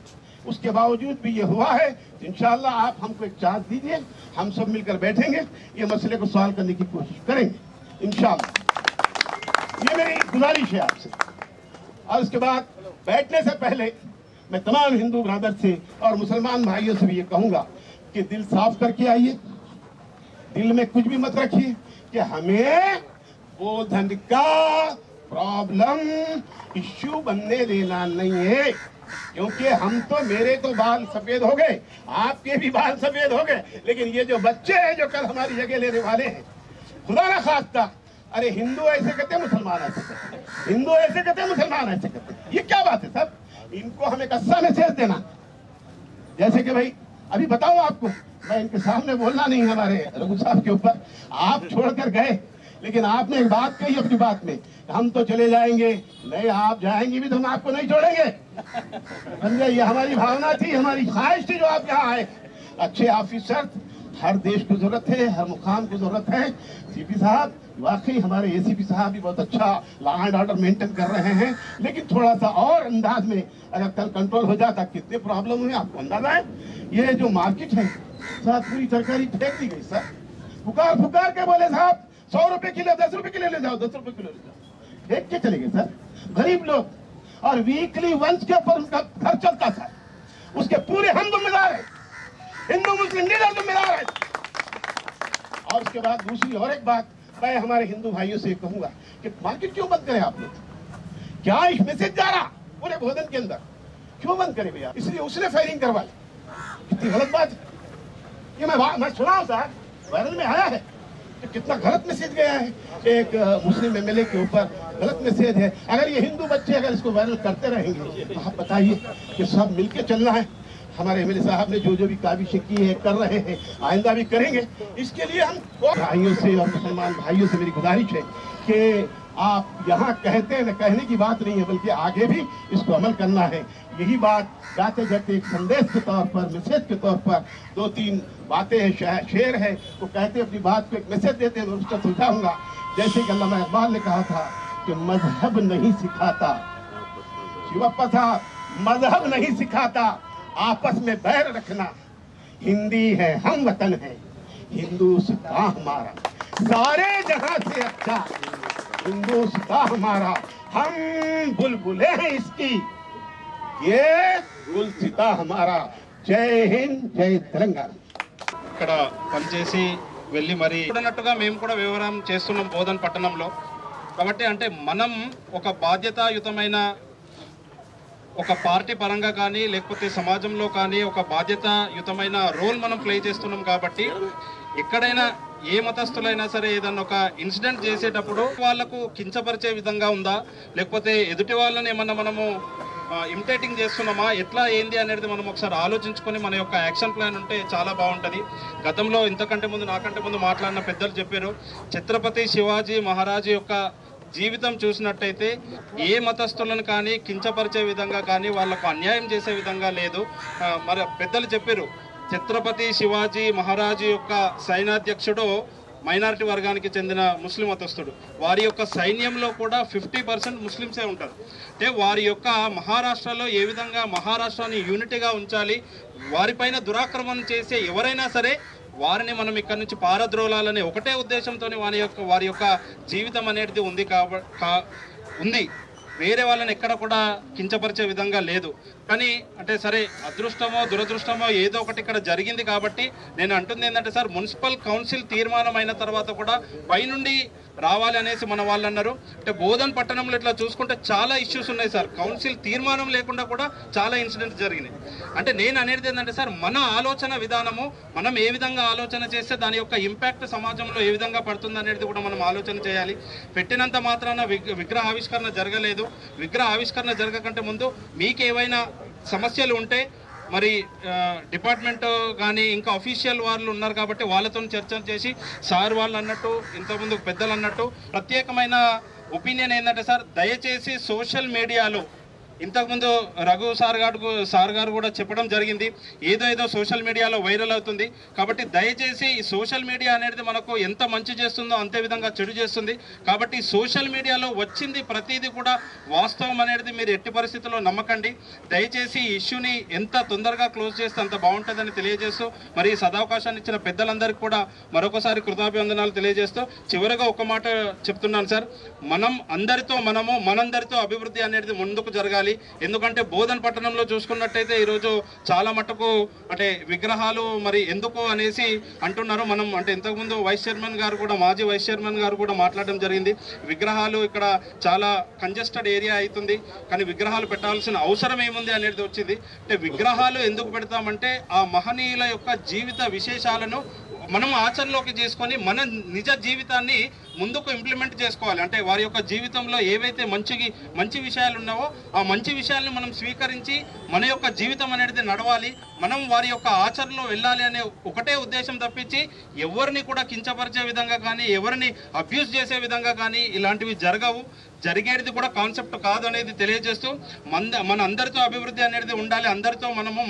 उसके बावजूद भी ये हुआ है। इंशाअल्लाह आप हमको एक चांस दीजिए, हम सब मिलकर बैठेंगे, ये मसले को सॉल्व करने की कोशिश करेंगे इंशाअल्लाह। ये मेरी गुजारिश है आपसे। और उसके बाद बैठने से पहले मैं तमाम हिंदू ब्रदर से और मुसलमान भाइयों से भी ये कहूंगा कि दिल साफ करके आइए, दिल में कुछ भी मत रखिए कि हमें बोधन का प्रॉब्लम इश्यू बनने देना नहीं है, क्योंकि हम तो, मेरे तो बाल सफेद हो गए, आपके भी बाल सफेद हो गए, लेकिन ये जो बच्चे हैं जो कल हमारी जगह लेने वाले हैं, खुदा ना खास्ता, अरे हिंदू ऐसे कहते हैं, मुसलमान ऐसे कहते हैं, हिंदू ऐसे कहते हैं, मुसलमान ऐसे कहते हैं, ये क्या बात है साहब? इनको हमें एक अच्छा मैसेज देना, जैसे कि भाई अभी बताओ आपको, मैं इनके सामने बोलना नहीं हमारे रघु साहब के ऊपर, आप छोड़कर गए, लेकिन आपने एक बात कही अपनी बात में, हम तो चले जाएंगे, नहीं आप जाएंगे भी तो हम आपको नहीं छोड़ेंगे, समझे? ये हमारी भावना थी, हमारी ख्वाहिश थी जो आप यहाँ आए। अच्छे ऑफिसर हर देश को जरूरत है, हर मुकाम को जरूरत है। सीपी साहब, वाकई हमारे एसीपी साहब भी बहुत अच्छा लॉ एंड ऑर्डर मेंटेन कर रहे हैं, लेकिन थोड़ा सा और अंदाज में अगर कल कंट्रोल हो जाता, कितने प्रॉब्लम हुए आपको अंदाजा है? ये जो मार्केट है साहब, पूरी तरकारी फेंक दी गई सर, पुकार पुकार के बोले साहब 100 रुपए किलो, 10 रुपए किलो ले जाओ, 10 रुपए किलो ले जाओ, फेंक के चले गए सर। गरीब लोग, और वीकली वंस के ऊपर उनका घर चलता था, उसके पूरे हम जिम्मेदार है, हिंदू मुस्लिम लीडर जिम्मेदार है। और उसके बाद दूसरी और एक बात मैं हमारे हिंदू भाइयों से कहूंगा कि मार्केट क्यों बंद करें आप लोग? क्या इस मैसेज जा रहा पूरे भोजन के अंदर, क्यों बंद करें भैया? इसलिए उसने फायरिंग करवा ली, कितनी गलत बात है ये। मैं सुना हूं सर, वायरल में आया है तो कितना गलत मैसेज गया है, एक मुस्लिम एमएलए के ऊपर गलत मैसेज है। अगर ये हिंदू बच्चे अगर इसको वायरल करते रहेंगे तो आप बताइए कि सब मिलके चलना है। हमारे एमएलए साहब ने जो भी काबिशें की है, कर रहे हैं, आइंदा भी करेंगे। इसके लिए हम भाइयों से और मुसलमान भाइयों से मेरी गुजारिश है कि आप यहाँ कहते हैं, कहने की बात नहीं है, बल्कि आगे भी इसको अमल करना है। यही बात जाते जाते एक संदेश के तौर पर, मैसेज के तौर पर 2-3 बातें हैं, शेर है, वो कहते अपनी बात को एक मैसेज देते हैं, उसका सुझाऊंगा। जैसे कि अल्लामा इकबाल ने कहा था कि मजहब नहीं सिखाता, शिवप्पा था, मजहब नहीं सिखाता आपस में बैर रखना, हिंदी है हम वतन है, हिंदुस्तान हमारा, सारे जहां से अच्छा हिंदुस्तान हमारा, हम बुलबुले हैं इसकी, ये गुलसिता हमारा। जय हिंद, जय तेलंगाना। ఇక్కడ పనిచేసి వెళ్ళి మరి అన్నట్టుగా మేము కూడా వ్యవహారం చేస్తున్నాం బోధన్ పట్టణంలో. కాబట్టి అంటే మనం ఒక బాధ్యతాయుతమైన ఒక పార్టీ పరంగా కానీ లేకపోతే సమాజంలో కానీ ఒక బాధ్యతాయుతమైన రోల్ మనం ప్లే చేస్తున్నాం. కాబట్టి ఎక్కడైనా ఏ మతస్థులైనా సరే ఏదన్నా ఒక ఇన్సిడెంట్ చేసేటప్పుడు వాళ్ళకు కించపరిచే విధంగా ఉందా, లేకపోతే ఎదుటి వాళ్ళని ఏమన్నా మనము ఇమిటేటింగ్ చేస్తున్నామా, ఎట్లా ఏంది అనేది మనం ఒకసారి ఆలోచించుకొని మన యొక్క యాక్షన్ ప్లాన్ ఉంటే చాలా బాగుంటుంది. గతంలో ఇంతకంటే ముందు నాకంటే ముందు మాట్లాడిన పెద్దలు చెప్పారు, ఛత్రపతి శివాజీ మహారాజు యొక్క జీవితం చూసినట్టయితే ఏ మతస్థులను కానీ కించపరిచే విధంగా కానీ వాళ్ళకు అన్యాయం చేసే విధంగా లేదు. మరి పెద్దలు చెప్పారు, ఛత్రపతి శివాజీ మహారాజు యొక్క సైన్యాధ్యక్షుడు మైనారిటీ వర్గానికి చెందిన ముస్లిం మతస్థుడు. వారి యొక్క సైన్యంలో కూడా 50% ముస్లిమ్సే ఉంటారు. అంటే వారి యొక్క మహారాష్ట్రలో ఏ విధంగా మహారాష్ట్రాన్ని యూనిటీగా ఉంచాలి, వారిపైన దురాక్రమణ చేసే ఎవరైనా సరే వారిని మనం ఇక్కడి నుంచి పారద్రోలాలనే ఒకటే ఉద్దేశంతో వారి యొక్క జీవితం అనేది ఉంది. వేరే వాళ్ళని ఎక్కడ కూడా కించపరిచే విధంగా లేదు. కానీ అంటే సరే అదృష్టమో దురదృష్టమో ఏదో ఒకటి ఇక్కడ జరిగింది. కాబట్టి నేను అంటుంది ఏంటంటే సార్, మున్సిపల్ కౌన్సిల్ తీర్మానం అయిన తర్వాత కూడా పైనుండి రావాలి అనేసి మన వాళ్ళు అన్నారు. అంటే బోధన్ పట్టణంలో ఇట్లా చూసుకుంటే చాలా ఇష్యూస్ ఉన్నాయి సార్. కౌన్సిల్ తీర్మానం లేకుండా కూడా చాలా ఇన్సిడెంట్స్ జరిగినాయి. అంటే నేను అనేది ఏంటంటే సార్, మన ఆలోచన విధానము, మనం ఏ విధంగా ఆలోచన చేస్తే దాని యొక్క ఇంపాక్ట్ సమాజంలో ఏ విధంగా పడుతుంది అనేది కూడా మనం ఆలోచన చేయాలి. పెట్టినంత మాత్రాన విగ్రహ ఆవిష్కరణ జరగలేదు. విగ్రహ ఆవిష్కరణ జరగకంటే ముందు మీకు ఏవైనా సమస్యలు ఉంటే మరి డిపార్ట్మెంట్ కానీ ఇంకా అఫీషియల్ వాళ్ళు ఉన్నారు కాబట్టి వాళ్ళతో చర్చలు చేసి సార్ వాళ్ళు అన్నట్టు ఇంతకుముందు పెద్దలు అన్నట్టు ప్రత్యేకమైన ఒపీనియన్ ఏంటంటే సార్, దయచేసి సోషల్ మీడియాలో ఇంతకుముందు రఘు సార్ గారు కూడా చెప్పడం జరిగింది, ఏదో సోషల్ మీడియాలో వైరల్ అవుతుంది. కాబట్టి దయచేసి ఈ సోషల్ మీడియా అనేది మనకు ఎంత మంచి చేస్తుందో అంతే విధంగా చెడు చేస్తుంది. కాబట్టి సోషల్ మీడియాలో వచ్చింది ప్రతిదీ కూడా వాస్తవం అనేది మీరు ఎట్టి పరిస్థితుల్లో నమ్మకండి. దయచేసి ఈ ఇష్యూని ఎంత తొందరగా క్లోజ్ చేస్తే అంత బాగుంటుందని తెలియజేస్తూ మరి సదావకాశాన్ని ఇచ్చిన పెద్దలందరికీ కూడా మరొకసారి కృతజ్ఞతలు తెలియజేస్తూ చివరిగా ఒక మాట చెప్తున్నాను సార్, మనందరితో అభివృద్ధి అనేది ముందుకు జరగాలి. ఎందుకంటే బోధన్ పట్టణంలో చూసుకున్నట్టయితే ఈరోజు చాలా మటుకు అంటే విగ్రహాలు మరి ఎందుకు అనేసి అంటున్నారు. మనం అంటే ఇంతకుముందు వైస్ చైర్మన్ గారు కూడా మాజీ వైస్ చైర్మన్ గారు కూడా మాట్లాడడం జరిగింది, విగ్రహాలు ఇక్కడ చాలా కంజెస్టెడ్ ఏరియా అవుతుంది, కానీ విగ్రహాలు పెట్టాల్సిన అవసరం ఏముంది అనేది వచ్చింది. అంటే విగ్రహాలు ఎందుకు పెడతామంటే ఆ మహనీయుల యొక్క జీవిత విశేషాలను మనం ఆచరణలోకి చేసుకొని మన నిజ జీవితాన్ని ముందుకు ఇంప్లిమెంట్ చేసుకోవాలి. అంటే వారి యొక్క జీవితంలో ఏవైతే మంచి విషయాలు ఉన్నావో ఆ మంచి విషయాలను మనం స్వీకరించి మన యొక్క జీవితం అనేది నడవాలి, మనం వారి యొక్క ఆచరణలో వెళ్ళాలి అనే ఒకటే ఉద్దేశం తప్పించి ఎవరిని కూడా కించపరిచే విధంగా కానీ ఎవరిని అబ్యూస్ చేసే విధంగా కానీ ఇలాంటివి జరగవు. జరిగేది కూడా కాన్సెప్ట్ కాదు అనేది తెలియజేస్తూ మన అందరితో అభివృద్ధి అనేది ఉండాలి,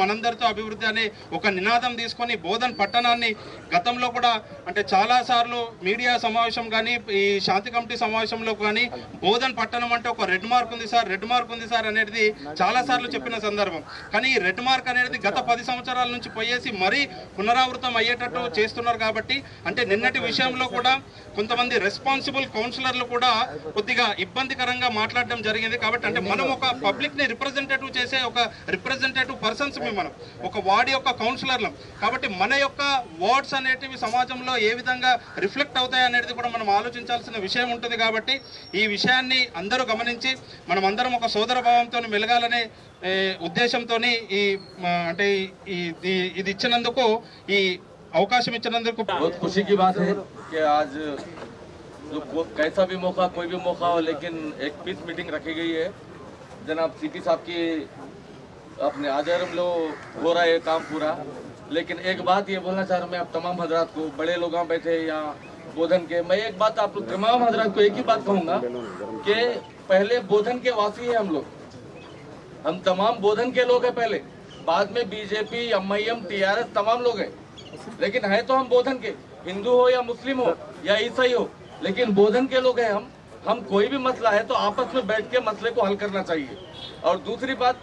మనందరితో అభివృద్ధి అనే ఒక నినాదం తీసుకొని బోధన్ పట్టణాన్ని గతంలో కూడా అంటే చాలాసార్లు మీడియా సమావేశం కానీ ఈ శాంతి కమిటీ సమావేశంలో కానీ బోధన్ పట్టణం అంటే ఒక రెడ్ మార్క్ ఉంది సార్ అనేది చాలాసార్లు చెప్పిన సందర్భం. కానీ ఈ రెడ్ మార్క్ అనేది గత 10 సంవత్సరాల నుంచి పోయేసి మరీ పునరావృతం అయ్యేటట్టు చేస్తున్నారు. కాబట్టి అంటే నిన్నటి విషయంలో కూడా కొంతమంది రెస్పాన్సిబుల్ కౌన్సిలర్లు కూడా కొద్దిగా ఇబ్బందికరంగా మాట్లాడడం జరిగింది. కాబట్టి అంటే మనం ఒక పబ్లిక్ ని రిప్రజెంటేటివ్ చేసే ఒక రిప్రజెంటేటివ్ పర్సన్స్ మనం ఒక వార్డ్ యొక్క కౌన్సిలర్లం. కాబట్టి మన యొక్క వర్డ్స్ అనేటివి సమాజంలో ఏ విధంగా రిఫ్లెక్ట్ అవుతాయి అనేది కూడా మనం ఆలోచించాల్సిన విషయం ఉంటుంది. కాబట్టి ఈ విషయాన్ని అందరూ గమనించి మనం అందరం ఒక సోదర భావంతో మెలగాలనే ఉద్దేశంతో ఈ అంటే ఇది ఇచ్చినందుకు ఈ అవకాశం ఇచ్చినందుకు बहुत खुशी की बात है कि आज जो कैसा भी मौका कोई भी मौका हो, लेकिन एक पीस मीटिंग रखी गई है। जनाब सीपी साहब की अपने आजरम लो हो रहा है काम पूरा। लेकिन एक बात ये बोलना चाह रहा हूँ मैं आप तमाम हजरात को, बड़े लोग बैठे यहाँ बोधन के, मैं एक बात आप तमाम हजरात को एक ही बात कहूँगा कि पहले बोधन के वासी हैं हम तमाम बोधन के लोग हैं पहले, बाद में बीजेपी MIM TRS तमाम लोग हैं, लेकिन है तो हम बोधन के, हिंदू हो या मुस्लिम हो या ईसाई हो, लेकिन बोधन के लोग हैं हम कोई भी मसला है तो आपस में बैठ के मसले को हल करना चाहिए। और दूसरी बात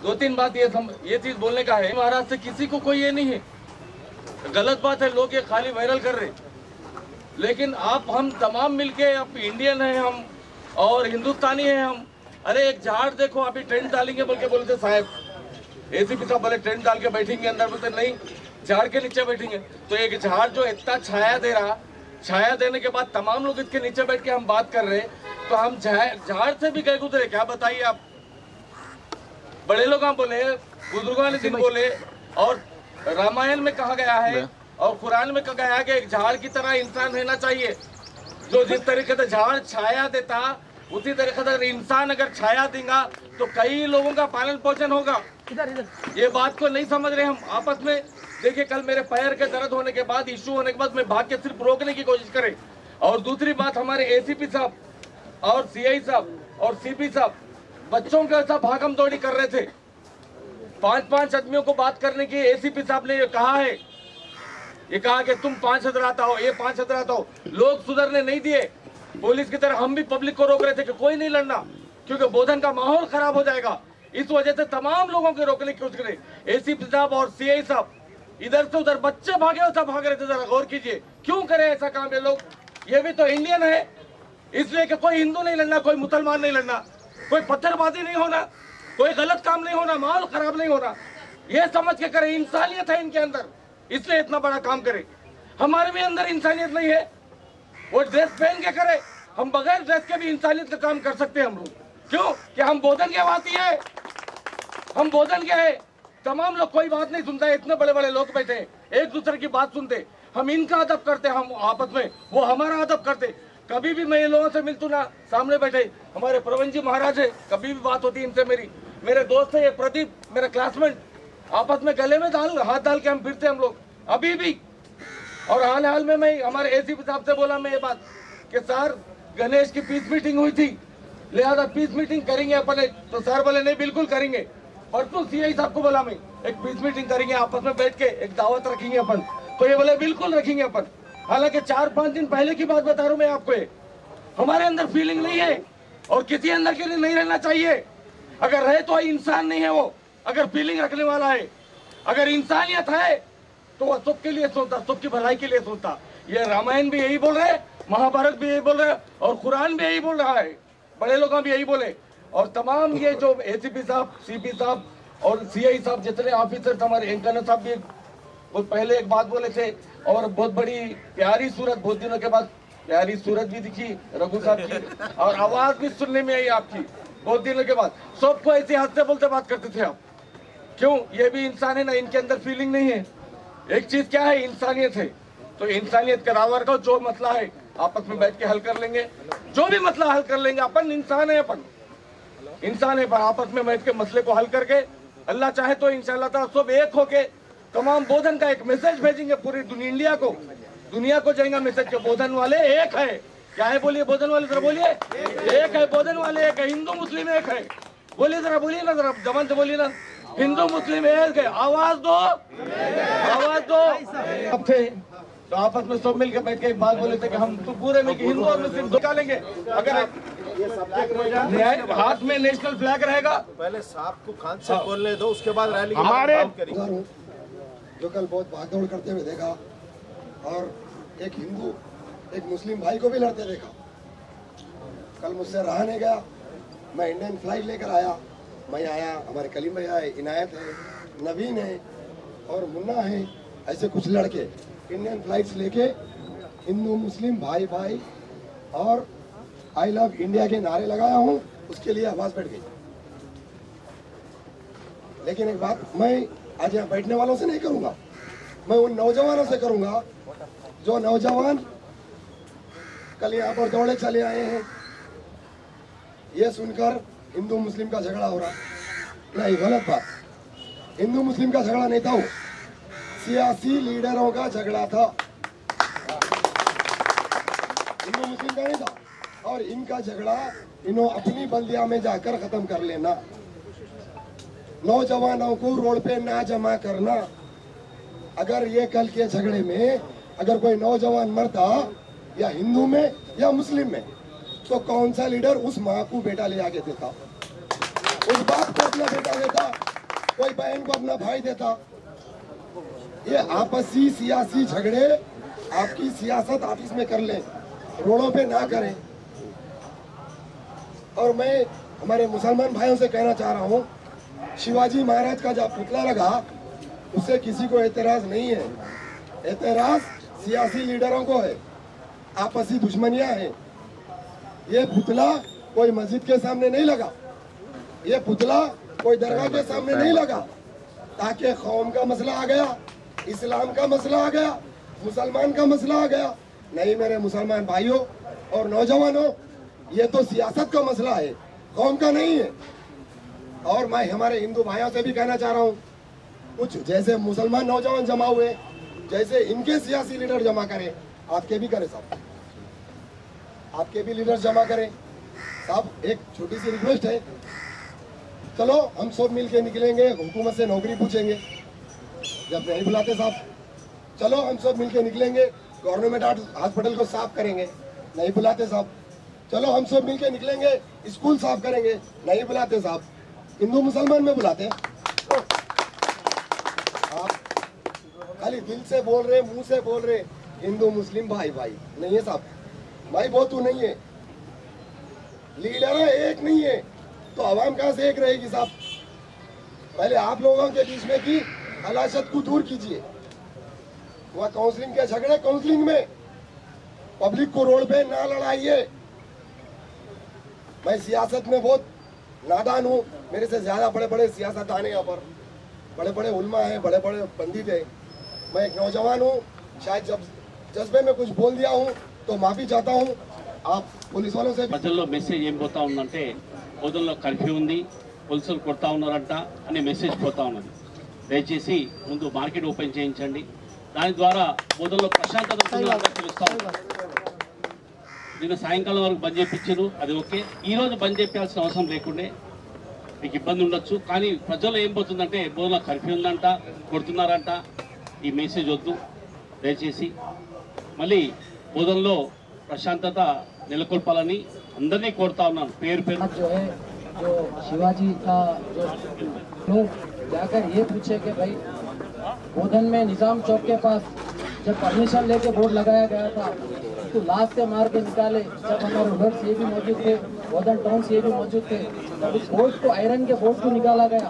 2-3 बात ये चीज बोलने का है, महाराज से किसी को कोई ये नहीं है, गलत बात है, लोग ये खाली वायरल कर रहे, लेकिन हम तमाम मिलके आप इंडियन है हम और हिंदुस्तानी है हम। अरे एक झाड़ देखो, आप टेंट डालेंगे बोल के बोलते साहब ACP साहब बोले टेंट डाल के बैठेंगे अंदर, बोलते नहीं झाड़ के नीचे बैठेंगे। तो एक झाड़ जो इतना छाया दे रहा, छाया देने के बाद तमाम लोग इसके नीचे बैठ के हम बात कर रहे, तो हम झाड़ से भी गए गुजरे। क्या बताइए आप? बड़े लोग हम बोले, बुजुर्गों ने दिन बोले, और रामायण में कहा गया है और कुरान में कहा गया है कि एक झाड़ की तरह इंसान रहना चाहिए। जो जिस तरीके से झाड़ छाया देता, उसी तरीके से इंसान अगर छाया देगा तो कई लोगों का पालन पोषण होगा। ये बात को नहीं समझ रहे हम आपस में। देखिए, कल मेरे पैर के दर्द होने के बाद, इशू होने के बाद मैं भाग के सिर्फ रोकने की कोशिश करे। और दूसरी बात, हमारे एसीपी साहब और सीआई साहब और सीपी साहब बच्चों के साथ भागम दौड़ी कर रहे थे। 5-5 आदमियों को बात करने की एसीपी साहब ने कहा है, ये कहा कि तुम 5 हजराता हो, ये 5 हजराता हो। लोग सुधरने नहीं दिए। पुलिस की तरह हम भी पब्लिक को रोक रहे थे कि कोई नहीं लड़ना, क्योंकि बोधन का माहौल खराब हो जाएगा। इस वजह से तमाम लोगों को रोकने की कोशिश करे। एसीपी साहब और सीआई साहब इधर से उधर बच्चे भागे और सब भाग रहे थे। जरा गौर कीजिए, क्यों करे ऐसा काम ये लोग? ये भी तो इंडियन है, इसलिए कि कोई हिंदू नहीं लड़ना, कोई मुसलमान नहीं लड़ना, कोई पत्थरबाजी नहीं होना, कोई गलत काम नहीं होना, माहौल खराब नहीं होना, ये समझ के करे। इंसानियत है इनके अंदर, इसलिए इतना बड़ा काम करे। हमारे भी अंदर इंसानियत नहीं है, वो ड्रेस पहन के करे। हम बगैर ड्रेस के भी इंसानियत का काम कर सकते हैं हम लोग। क्यों? कि हम बोधन के वासी है, हम बोधन के हैं। तमाम लोग कोई बात नहीं सुनता है, इतने बड़े बड़े लोग बैठे हैं, एक दूसरे की बात सुनते। हम इनका अदब करते, हम आपस में, वो हमारा अदब करते। कभी भी मैं ये लोगों से मिलतू ना, सामने बैठे हमारे प्रवीण जी महाराज है, कभी भी बात होती इनसे मेरी। मेरे दोस्त है ये प्रदीप, मेरा क्लासमेट, आपस में गले में हाथ डाल के हम फिरते हम लोग अभी भी। और हाल में मैं हमारे एसीपी साहब से बोला मैं ये बात कि सर, गणेश की पीस मीटिंग हुई थी, लिहाजा पीस मीटिंग करेंगे अपन। तो सर बोले नहीं, बिल्कुल करेंगे। परसों सीआई साहब को बोला मैं, एक पीस मीटिंग करेंगे, आपस में बैठ के एक दावत रखेंगे अपन। तो ये बोले बिल्कुल रखेंगे अपन। हालांकि 4-5 दिन पहले की बात बता रहा हूं मैं आपको। हमारे अंदर फीलिंग नहीं है और किसी अंदर के लिए नहीं रहना चाहिए। अगर रहे तो इंसान नहीं है वो, अगर फीलिंग रखने वाला है, अगर इंसानियत है तो वह सबके लिए सोचता, सबकी भलाई के लिए सोचता। ये रामायण भी यही बोल रहे, महाभारत भी यही बोल रहे और कुरान भी यही बोल रहा है, बड़े लोग भी यही बोले। और तमाम ये जो एसीपी साहब, सीपी साहब और सीआई साहब, जितने ऑफिसर, हमारे एंकरना साहब भी वो पहले एक बात बोले थे। और बहुत बड़ी प्यारी सूरत, बहुत दिनों के बाद प्यारी सूरत भी दिखी रघु साहब की, और आवाज भी सुनने में आई आपकी बहुत दिनों के बाद। सबको ऐसे हंसते बोलते बात करते थे आप। क्यों? ये भी इंसान है ना, इनके अंदर फीलिंग नहीं है। एक चीज क्या है, इंसानियत है। तो इंसानियत का रावर का जो मसला है आपस में बैठ के हल कर लेंगे, जो भी मसला हल कर लेंगे। अपन इंसान है, अपन इंसान है, पर आपस में बैठ के मसले को हल करके अल्लाह चाहे तो इंशाअल्लाह ताला सब एक होके तमाम बोधन का एक मैसेज भेजेंगे पूरी इंडिया को, दुनिया को जाएगा मैसेज के बोधन वाले एक है। क्या है बोलिए? बोधन वाले जरा बोलिए, एक है बोधन वाले, एक है। हिंदू मुस्लिम एक है, बोलिए जरा, बोलिए ना जरा, जबान से बोलिए ना, हिंदू मुस्लिम एक है। आवाज दो, आवाज दो। अब थे तो आपस में सब मिलकर बैठ के एक बात बोले थे कि हम तो पूरे में हिंदू और मुस्लिम निकालेंगे। अगर हाथ में नेशनल फ्लैग रहेगा, पहले साहब को खान से बोलने दो, उसके बाद रैली हमारे जो कल बहुत भागदौड़ करते हुए देखा और एक हिंदू एक मुस्लिम भाई को भी लड़ते देखा। कल मुझसे रहा नहीं गया, मैं इंडियन फ्लाइट लेकर आया। मैं आया, हमारे कलीम भैया है, इनायत है, नवीन है और मुन्ना है, ऐसे कुछ लड़के इंडियन फ्लाइट्स लेके हिंदू मुस्लिम भाई भाई और आई लव इंडिया के नारे लगाया हूँ, उसके लिए आवाज बढ़ गई। लेकिन एक बात मैं आज यहाँ बैठने वालों से नहीं करूंगा, मैं उन नौजवानों से करूंगा जो नौजवान कल यहाँ पर दौड़े चले आए हैं। ये सुनकर हिंदू मुस्लिम का झगड़ा हो रहा, नहीं, गलत बात। हिंदू मुस्लिम का झगड़ा नहीं था, वो सियासी लीडरों का झगड़ा था, हिंदू मुस्लिम का नहीं था। और इनका झगड़ा इन्हों अपनी बल्दिया में जाकर खत्म कर लेना, नौजवानों को रोड पे ना जमा करना। अगर ये कल के झगड़े में अगर कोई नौजवान मरता या हिंदू में या मुस्लिम में, तो कौन सा लीडर उस माँ को बेटा ले आके देता, उस बाप को अपना बेटा देता, कोई बहन को अपना भाई देता। ये आपसी सियासी झगड़े आपकी सियासत ऑफिस में कर लें, रोडों पे ना करें। और मैं हमारे मुसलमान भाइयों से कहना चाह रहा हूँ, शिवाजी महाराज का जब पुतला लगा उससे किसी को एतराज नहीं है। एतराज सियासी लीडरों को है, आपसी दुश्मनियां हैं। ये पुतला कोई मस्जिद के सामने नहीं लगा, ये पुतला कोई दरगाह के सामने नहीं लगा, ताकि कौम का मसला आ गया, इस्लाम का मसला आ गया, मुसलमान का मसला आ गया। नहीं मेरे मुसलमान भाइयों और नौजवानों, ये तो सियासत का मसला है, कौम का नहीं है। और मैं हमारे हिंदू भाइयों से भी कहना चाह रहा हूँ, कुछ जैसे मुसलमान नौजवान जमा हुए, जैसे इनके सियासी लीडर जमा करें, आपके भी करें साहब, आपके भी लीडर जमा करें साहब। एक छोटी सी रिक्वेस्ट है, चलो हम सब मिल के निकलेंगे, हुकूमत से नौकरी पूछेंगे, जब नहीं बुलाते साहब। चलो हम सब मिल के निकलेंगे, गवर्नमेंट हॉस्पिटल को साफ करेंगे, नहीं बुलाते साहब। चलो हम सब मिल के निकलेंगे, स्कूल साफ करेंगे, नहीं बुलाते साहब। हिंदू मुसलमान में बुलाते हैं। आप खाली दिल से बोल रहे, मुंह से बोल रहे हिंदू मुस्लिम भाई भाई, नहीं है साहब। भाई बहुत तू नहीं है, लीडर है एक नहीं है, तो आवाम कहां से एक रहेगी साहब। पहले आप लोगों के बीच में की हलाशत को दूर कीजिए। वह काउंसलिंग के झगड़े काउंसलिंग में, पब्लिक को रोड पे ना लड़ाइए। मैं सियासत में बहुत नादान हूँ, मेरे से ज्यादा बड़े बड़े सियासतदान यहाँ पर, बड़े बड़े उल्मा हैं, बड़े बड़े पंडित हैं। मैं एक नौजवान हूँ, शायद जब जज्बे में कुछ बोल दिया हूँ तो माफी चाहता हूँ। आप पुलिस वालों से ప్రజల్లో మెసేజ్ ఏం పోతా ఉందంటే బోధనలో కర్ఫ్యూ ఉంది, పోలీసులు కొడతా ఉన్నారంట అనే మెసేజ్ పోతా ఉన్నది. దయచేసి ముందు మార్కెట్ ఓపెన్ చేయించండి, దాని ద్వారా బోధనలో ప్రశాంతత ఉంటుందని తెలుస్తా ఉంది. నిన్న సాయంకాలం వరకు బంద్ చేయించారు, అది ఓకే. ఈ రోజు బంద్ చేయాల్సిన అవసరం లేకుండే, మీకు ఇబ్బంది ఉండొచ్చు. కానీ ప్రజల్లో ఏం పోతుందంటే బోధనలో కర్ఫ్యూ ఉందంట, కొడుతున్నారంట, ఈ మెసేజ్ వద్దు దయచేసి. మళ్ళీ బోధనలో ప్రశాంతత నెలకొల్పాలని అందరినీ కోరుతా ఉన్నాను పేరు పేరు. जो है जो शिवाजी का जो लोग जाकर ये पूछे कि भाई बोधन में निजाम चौक के पास जब परमिशन लेके बोर्ड लगाया गया था तो लास्ट से मार के निकाले। जब हमारे वर्ड्स ये भी मौजूद थे, बोधन टाउन ये भी मौजूद थे, जब इस बोर्ड को आयरन के बोर्ड को निकाला गया,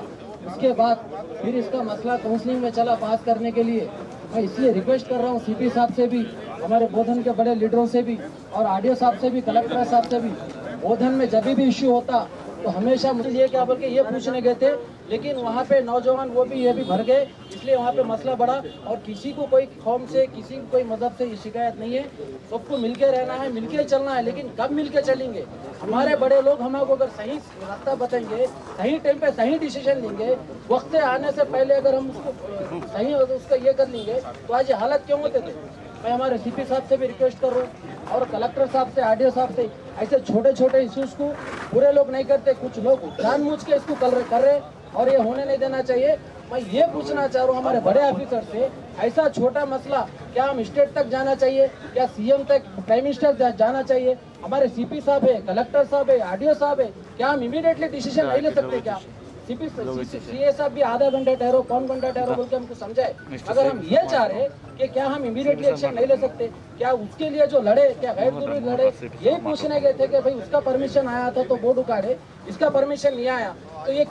उसके बाद फिर इसका मसला काउंसलिंग में चला पास करने के लिए। मैं इसलिए रिक्वेस्ट कर रहा हूँ सीपी साहब से भी, हमारे बोधन के बड़े लीडरों से भी, और आरडीओ साहब से भी, कलेक्टर साहब से भी, बोधन में जब भी इश्यू होता तो हमेशा मुझे ये क्या बोल के ये पूछने गए थे, लेकिन वहाँ पे नौजवान वो भी ये भी भर गए, इसलिए वहाँ पे मसला बढ़ा। और किसी को कोई कौम से, किसी को कोई मजहब से शिकायत नहीं है, सबको मिलके रहना है, मिलके चलना है। लेकिन कब मिलके चलेंगे? हमारे बड़े लोग हमको अगर सही रास्ता बताएंगे, सही टाइम पे सही डिसीजन लेंगे, वक्त आने से पहले अगर हम उसको सही उसका ये कर लेंगे तो आज ये हालत क्यों होते थे। मैं हमारे सीपी साहब से भी रिक्वेस्ट कर रहा हूँ और कलेक्टर साहब से, आरडीओ साहब से, ऐसे छोटे छोटे इश्यूज को पूरे लोग नहीं करते, कुछ लोग जानबूझ के इसको कर रहे और ये होने नहीं देना चाहिए। मैं ये पूछना चाह रहा हूँ हमारे बड़े ऑफिसर से, ऐसा छोटा मसला क्या हम स्टेट तक जाना चाहिए, क्या सीएम तक, प्राइम मिनिस्टर जाना चाहिए? हमारे सीपी साहब है, कलेक्टर साहब है, आरडीओ साहब है, क्या हम इमीडिएटली डिसीजन नहीं ले सकते? क्या सीए साहब भी आधा घंटा ठहरो, कौन घंटा ठहरो बोल के हमको समझाए। अगर हम ये चाह रहे कि क्या हम इमीडिएटली एक्शन नहीं ले सकते? क्या उसके लिए जो लड़े, क्या गैर जरूरी लड़े, यही पूछने गए थे कि भाई उसका परमिशन आया था तो बोर्ड उखाड़े, इसका परमिशन नहीं आया तो ये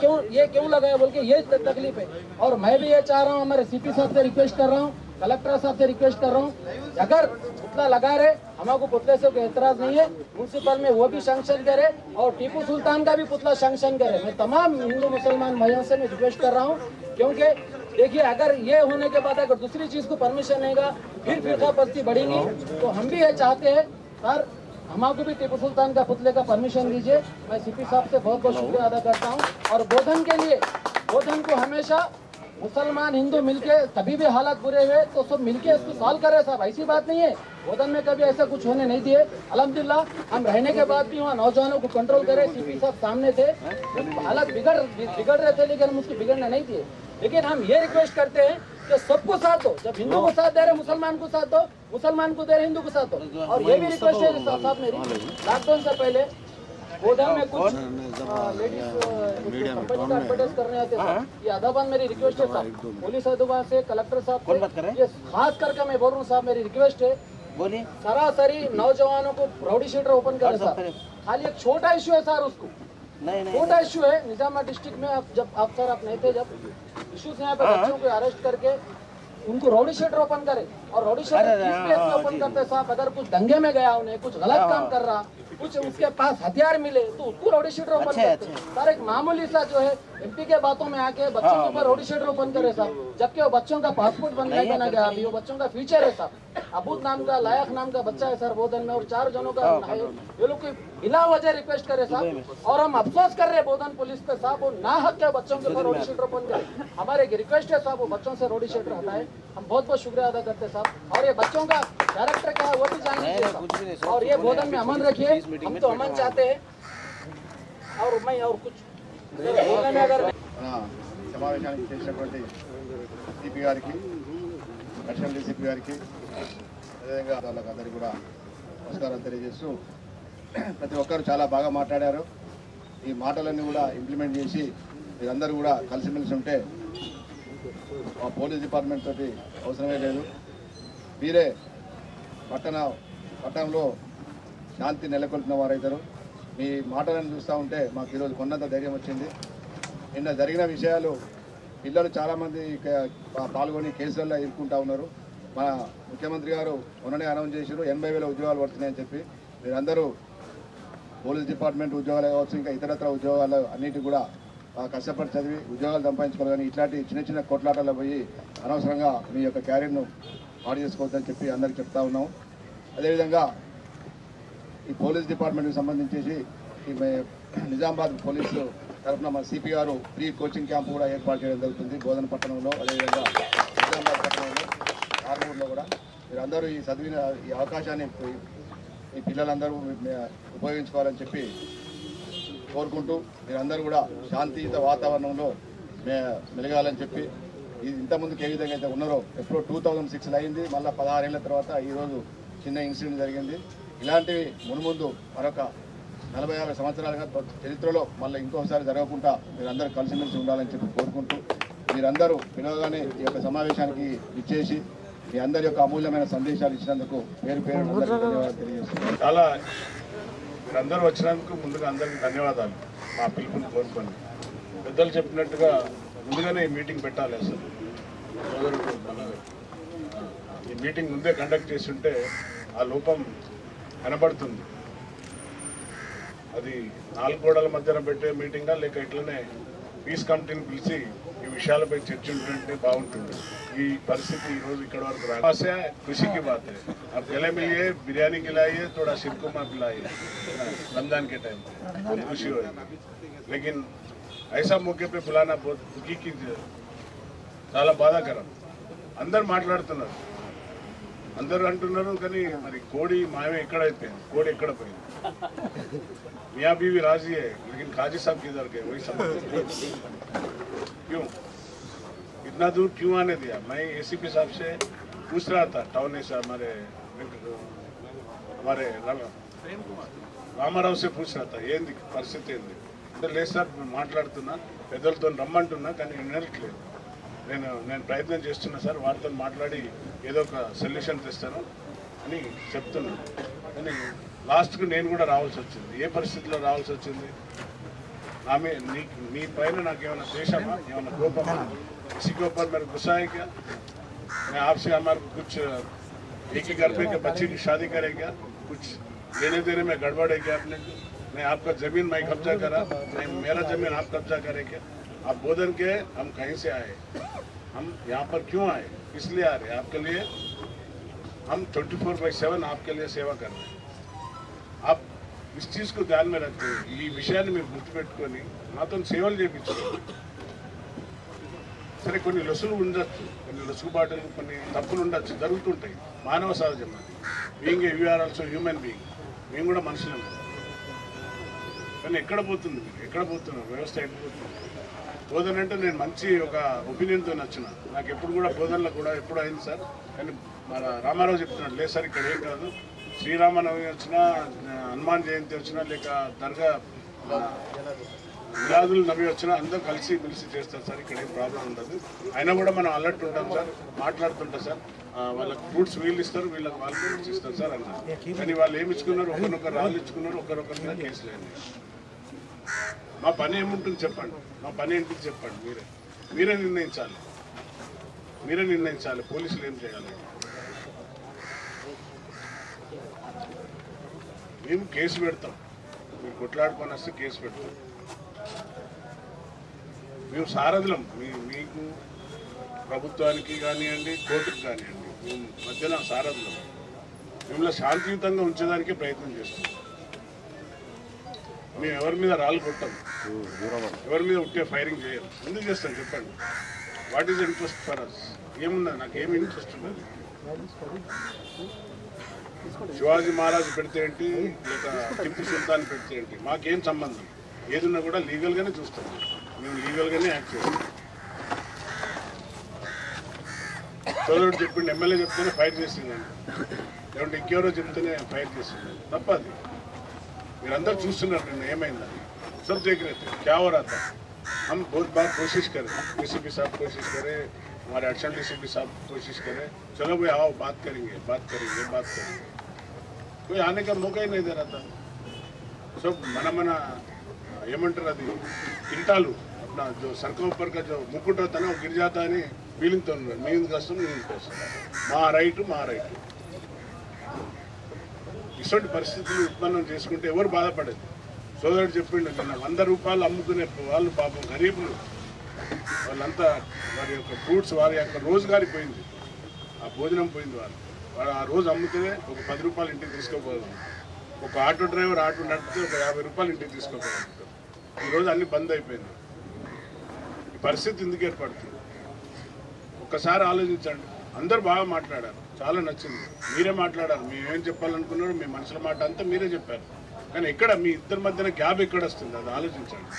क्यों लगाया बोल के ये तकलीफ है। और मैं भी ये चाह रहा हूँ, हमारे सीपी साहब से रिक्वेस्ट कर रहा हूँ, कलेक्टर साहब से रिक्वेस्ट कर रहा हूँ, अगर पुतला लगा रहे, हमको पुतले से कोई एतराज नहीं है, म्यूनसिपल में वो भी सैंक्शन करे और टीपू सुल्तान का भी पुतला सैंक्शन करे। मैं तमाम हिंदू मुसलमान भाइयों से मैं रिक्वेस्ट कर रहा हूँ, क्योंकि देखिए अगर ये होने के बाद अगर दूसरी चीज को परमिशन देगा फिर फिरकापरस्ती बढ़ेगी। तो हम भी ये चाहते हैं सर, हमको भी टीपू सुल्तान का पुतले का परमिशन दीजिए। मैं सीपी साहब से बहुत बहुत शुक्रिया अदा करता हूँ। और बोधन के लिए, बोधन को हमेशा मुसलमान हिंदू मिलके, कभी भी हालात बुरे हुए तो सब मिलके इसको सॉल्व करे साहब, ऐसी बात नहीं है। बोधन में कभी ऐसा कुछ होने नहीं दिए। अल्हम्दुलिल्लाह हम रहने के बाद भी वहाँ नौजवानों को कंट्रोल करे, सीपी साहब सामने थे, हालात बिगड़ रहे थे लेकिन हम उसको बिगड़ने नहीं दिए। लेकिन हम ये रिक्वेस्ट करते हैं कि सबको साथ दो, जब हिंदू को साथ दे रहे मुसलमान को साथ दो, मुसलमान को दे रहे हिंदू को साथ दो। और ये भी रिक्वेस्ट है साहब मेरी, लॉकडाउन से पहले बोधन में कुछ लेडीज कंपनी का एडवर्टाइज करने आते हैं, ये अदाबान मेरी रिक्वेस्ट है साहब, पुलिस अदाबान से, कलेक्टर साहब से, ये खास करके मैं बोल रहा हूँ साहब, मेरी रिक्वेस्ट है, बोलिए सरासरी नौजवानों को राउडी शीटर ओपन करें साहब। खाली एक छोटा इश्यू है सर, उसको छोटा इश्यू है निजामाबाद डिस्ट्रिक्ट में, आप जब आप सर आप नहीं थे, जब इश्यूज यहाँ पे बच्चों को अरेस्ट करके उनको रौडी शीटर ओपन करे और रौडी शीटर किस बेस पे ओपन करते साहब? अगर कुछ दंगे में गया उन्हें कुछ गलत काम कर रहा, कुछ उसके पास हथियार मिले तो उसको रौडी शीटर ओपन करते। सर एक मामूली सा जो है एमपी के बातों में आके बच्चों के ऊपर रौडी शीटर ओपन करे साहब, जबकि वो बच्चों का पासपोर्ट बनने का ना गया अभी, वो बच्चों का फ्यूचर है साहब। अबूद नाम का लायक नाम का बच्चा है सर बोधन में और 4 जनों का ये लोग की बिना वजह रिक्वेस्ट करे साहब। और हम अफसोस कर रहे हैं बोधन पुलिस पे साहब, वो ना हक के बच्चों के ऊपर रौडी शीटर ओपन करे। हमारे एक रिक्वेस्ट है साहब, वो बच्चों से रौडी शीटर हटाए। हम बहुत बहुत शुक्रिया अदा करते हैं साहब। और ये बच्चों का कैरेक्टर क्या है वो भी जान लीजिए और ये बोधन में अमन रखिए, हम तो अमन चाहते हैं। और मैं और कुछ बोलने में अगर సమావేశానికి చేసినటువంటి సిపి గారికి, అడిషనల్ డీసీపీ గారికి, అదేవిధంగా వాళ్ళకందరికీ కూడా నమస్కారం తెలియజేస్తూ, ప్రతి ఒక్కరు చాలా బాగా మాట్లాడారు. ఈ మాటలన్నీ కూడా ఇంప్లిమెంట్ చేసి మీరందరూ కూడా కలిసిమెలిసి ఉంటే మా పోలీస్ డిపార్ట్మెంట్ తోటి అవసరమే లేదు. మీరే పట్టణంలో శాంతి నెలకొల్పిన వారైతారు. మీ మాటలను చూస్తూ ఉంటే మాకు ఈరోజు కొన్నంత ధైర్యం వచ్చింది. నిన్న జరిగిన విషయాలు పిల్లలు చాలామంది పాల్గొని కేసులలో ఇరుక్కుంటా ఉన్నారు. మన ముఖ్యమంత్రి గారు మొన్ననే అనౌన్స్ చేశారు 80,000 ఉద్యోగాలు పడుతున్నాయని చెప్పి. మీరందరూ పోలీస్ డిపార్ట్మెంట్ ఉద్యోగాలు కావచ్చు, ఇంకా ఇతరత్ర ఉద్యోగాలు అన్నిటి కూడా కష్టపడి చదివి ఉద్యోగాలు సంపాదించుకోవాలి. కానీ ఇట్లాంటి చిన్న చిన్న కొట్లాటల్లో పోయి అనవసరంగా మీ యొక్క క్యారియర్ను పాడు చేసుకోవద్దని చెప్పి అందరికి చెప్తా ఉన్నాం. అదేవిధంగా ఈ పోలీస్ డిపార్ట్మెంట్కి సంబంధించేసి ఈ నిజామాబాద్ పోలీసు తరఫున మన సిపి గారు ఫ్రీ కోచింగ్ క్యాంప్ కూడా ఏర్పాటు చేయడం జరుగుతుంది బోధన పట్టణంలో, అదేవిధంగా నిజామాబాద్ పట్టణంలో, ఆర్మూర్లో కూడా. మీరందరూ ఈ చదివిన ఈ అవకాశాన్ని ఈ పిల్లలందరూ ఉపయోగించుకోవాలని చెప్పి కోరుకుంటూ, మీరందరూ కూడా శాంతియుత వాతావరణంలో మెలగాలని చెప్పి, ఇది ఇంతకుముందుకు ఏ విధంగా అయితే ఉన్నారో ఎప్పుడో 2006 అయింది, మళ్ళీ 16 ఏళ్ల తర్వాత ఈరోజు చిన్న ఇన్సిడెంట్ జరిగింది. ఇలాంటివి మున్ముందు మరొక 40-50 సంవత్సరాలుగా చరిత్రలో మళ్ళీ ఇంకోసారి జరగకుండా మీరందరూ కలిసిమెలిసి ఉండాలని చెప్పి కోరుకుంటూ, మీరందరూ పిలవగానే ఈ యొక్క సమావేశానికి ఇచ్చేసి మీ అందరి యొక్క అమూల్యమైన సందేశాలు ఇచ్చినందుకు పేరు పేరు ధన్యవాదాలు తెలియజేస్తున్నాను. చాలా మీరందరూ వచ్చినందుకు ముందుగా అందరికీ ధన్యవాదాలు. మా పిలుపుని కోరుకోండి. పెద్దలు చెప్పినట్టుగా ముందుగానే ఈ మీటింగ్ పెట్టాలి. అసలు సోదరుడు మన ఈ మీటింగ్ ముందే కండక్ట్ చేసి ఉంటే ఆ లోపం కనబడుతుంది. అది 4 గోడల మధ్యన పెట్టే మీటింగా లేక ఇట్లనే పీస్ కమిటీని పిలిచి ఈ విషయాలపై చర్చ ఉంటుంటే బాగుంటుంది. ఈ పరిస్థితి ఈరోజు ఇక్కడ వరకు రాసే ఖుషీకి బాత్ है. अब गले मिलिए, बिरयानी खिलाइए, थोड़ा शिरकुरमा पिलाइए रमजान के टाइम पे, बहुत खुशी होगी. लेकिन ऐसा मौके पे बुलाना बहुत दुखी की చాలా బాధాకరం. అందరు మాట్లాడుతున్నారు, అందరూ అంటున్నారు, కానీ మరి కోడి మాయమే ఎక్కడైపోయింది, కోడి ఎక్కడ పోయింది. मियाँ बीवी राजी है लेकिन काजी साहब किधर गए वही समझ क्यों इतना दूर क्यों आने दिया. मैं एसीपी साहब से पूछ रहा था, टाउन से हमारे రామారావు से पूछ रहा था ఏంది పరిస్థితి ఏంది అంటే, లేదు సార్ మాట్లాడుతున్నా, పెద్దలతో రమ్మంటున్నా కానీ వినట్లేదు. నేను ప్రయత్నం చేస్తున్నా సార్, వారితో మాట్లాడి ఏదో ఒక సొల్యూషన్ తెస్తాను అని చెప్తున్నాను. కానీ లాస్ట్కు నేను కూడా రావాల్సి వచ్చింది. ఏ పరిస్థితిలో రావాల్సి వచ్చింది? ఆమె నీ పైన నాకు ఏమైనా ద్వేషమా, ఏమైనా కోపమా? किसी के ऊपर मेरे गुस्सा है क्या? मैं आपसे हमारे कुछ एक ही घर पे के बच्चे की शादी करे क्या? कुछ लेने देने में गड़बड़ है क्या आपने? मैं आपका जमीन मैं कब्जा करा, मैं मेरा जमीन आप कब्जा करे क्या? आप बोधन के, हम कहीं से आए, हम यहाँ पर क्यों आए, इसलिए आ रहे आपके लिए. हम 24/7 आपके लिए सेवा कर रहे हैं. आप इस चीज़ को ध्यान में रखते हैं. ఈ విషయాన్ని మీరు గుర్తుపెట్టుకొని నాతో సేవలు చేయించుకోండి. సరే కొన్ని లొసులు ఉండొచ్చు, కొన్ని లొసుగుబాటులు, కొన్ని తప్పులు ఉండొచ్చు, జరుగుతుంటాయి, మానవ సహజం. అది being a you are also human being, మేము కూడా మనుషులం. కానీ ఎక్కడ పోతుంది, ఎక్కడ పోతున్నాం, వ్యవస్థ ఎక్కడ పోతుంది? బోధన అంటే నేను మంచి ఒక ఒపీనియన్తో వచ్చిన, నాకు ఎప్పుడు కూడా బోధనలో కూడా ఎప్పుడు అయింది సార్. కానీ మన రామారావు చెప్తున్నాడు, లేదు సార్ ఇక్కడ ఏం కాదు, శ్రీరామనవమి వచ్చినా, హనుమాన్ జయంతి వచ్చినా, లేక దర్గా మిలాదుల్ నబీ వచ్చినా అందరూ కలిసి మెలిసి చేస్తారు సార్, ఇక్కడ ఏం ప్రాబ్లం ఉండదు. అయినా కూడా మనం అలర్ట్ ఉంటాం సార్, మాట్లాడుతుంటాం సార్. వాళ్ళకి ఫ్రూట్స్ వీళ్ళు ఇస్తారు, వీళ్ళకి వాళ్ళు ఫ్రూట్స్ ఇస్తారు సార్ అన్నారు. కానీ వాళ్ళు ఏమి ఇచ్చుకున్నారు, ఒకరినొకరు రాళ్ళు ఇచ్చుకున్నారు, ఒకరొకరి మీద కేసులు అయింది. మా పని ఏముంటుంది చెప్పండి, మా పని ఏంటి చెప్పండి మీరే. మీరే నిర్ణయించాలి, మీరే నిర్ణయించాలి పోలీసులు ఏం చేయాలి. మేము కేసు పెడతాం, మీరు కొట్లాడుకొని వస్తే కేసు పెడతాం. మేము సారథులం, మీకు ప్రభుత్వానికి కానివ్వండి, కోర్టుకు కానివ్వండి, మేము మధ్యన సారథులం. మిమ్మల్ని శాంతియుతంగా ఉంచేదానికే ప్రయత్నం చేస్తాం. మేము ఎవరి మీద రాళ్ళు కొట్టాం, ఎవరి మీద ఉంటే ఫైరింగ్ చేయం. ఎందుకు చేస్తాం చెప్పండి? What is interest for us? ఏమున్నది, నాకు ఏమి ఇంట్రెస్ట్ ఉన్నది? శివాజీ మహారాజు పెడితే ఏంటి, లేక టిప్పు సుల్తాన్ పెడితే ఏంటి, మాకేం సంబంధం? ఏదున్నా కూడా లీగల్గానే చూస్తాం, మేము లీగల్గానే యాక్ట్ చేస్తాం. సోదరుడు చెప్పిండు, ఎమ్మెల్యే చెప్తేనే ఫైర్ చేసిందండి, లేకుంటే ఇంకెవరో చెప్తేనే ఫైర్ చేసింది. తప్పది. మీరందరూ చూస్తున్నారు నిన్న ఏమైందని. सब देख रहे थे क्या हो रहा था. हम बहुत बार कोशिश करें, डीसीपी साहब कोशिश करें, हमारे एडिशनल डीसीपी साहब कोशिश करें, चलो भाई आओ बात करेंगे. कोई आने का मौका ही नहीं दे रहा था. सब मना ఏమంటారు అది ఇంటాలు अपना जो सड़कों पर का जो मुकुट होता है ना वो गिर जाता है नहीं फीलिंग तो मैं कष्ट మా రైట్ ఇటువంటి పరిస్థితులు ఉత్పన్నం చేసుకుంటే ఎవరు బాధపడేది? సోదరుడు చెప్పిండు నిన్న 100 రూపాయలు అమ్ముకునే వాళ్ళు పాపం గరీబులు, వాళ్ళంతా వారి యొక్క ఫ్రూట్స్, వారి యొక్క రోజుగారి పోయింది, ఆ భోజనం పోయింది. వాళ్ళు ఆ రోజు అమ్ముతే ఒక 10 రూపాయలు ఇంటికి తీసుకోపోదాం. ఒక ఆటో డ్రైవర్ ఆటో నడిపితే ఒక 50 రూపాయలు ఇంటికి తీసుకోపోదాం. ఈరోజు అన్ని బంద్ అయిపోయింది. ఈ పరిస్థితి ఎందుకు ఏర్పడుతుంది? ఒక్కసారి ఆలోచించండి. అందరూ బాగా మాట్లాడారు, చాలా నచ్చింది. మీరే మాట్లాడారు, మేమేం చెప్పాలనుకున్నారు, మీ మనసుల మాట అంతా మీరే చెప్పారు. కానీ ఎక్కడ మీ ఇద్దరి మధ్యన గ్యాప్ ఎక్కడ వస్తుంది? అది ఆలోచించండి.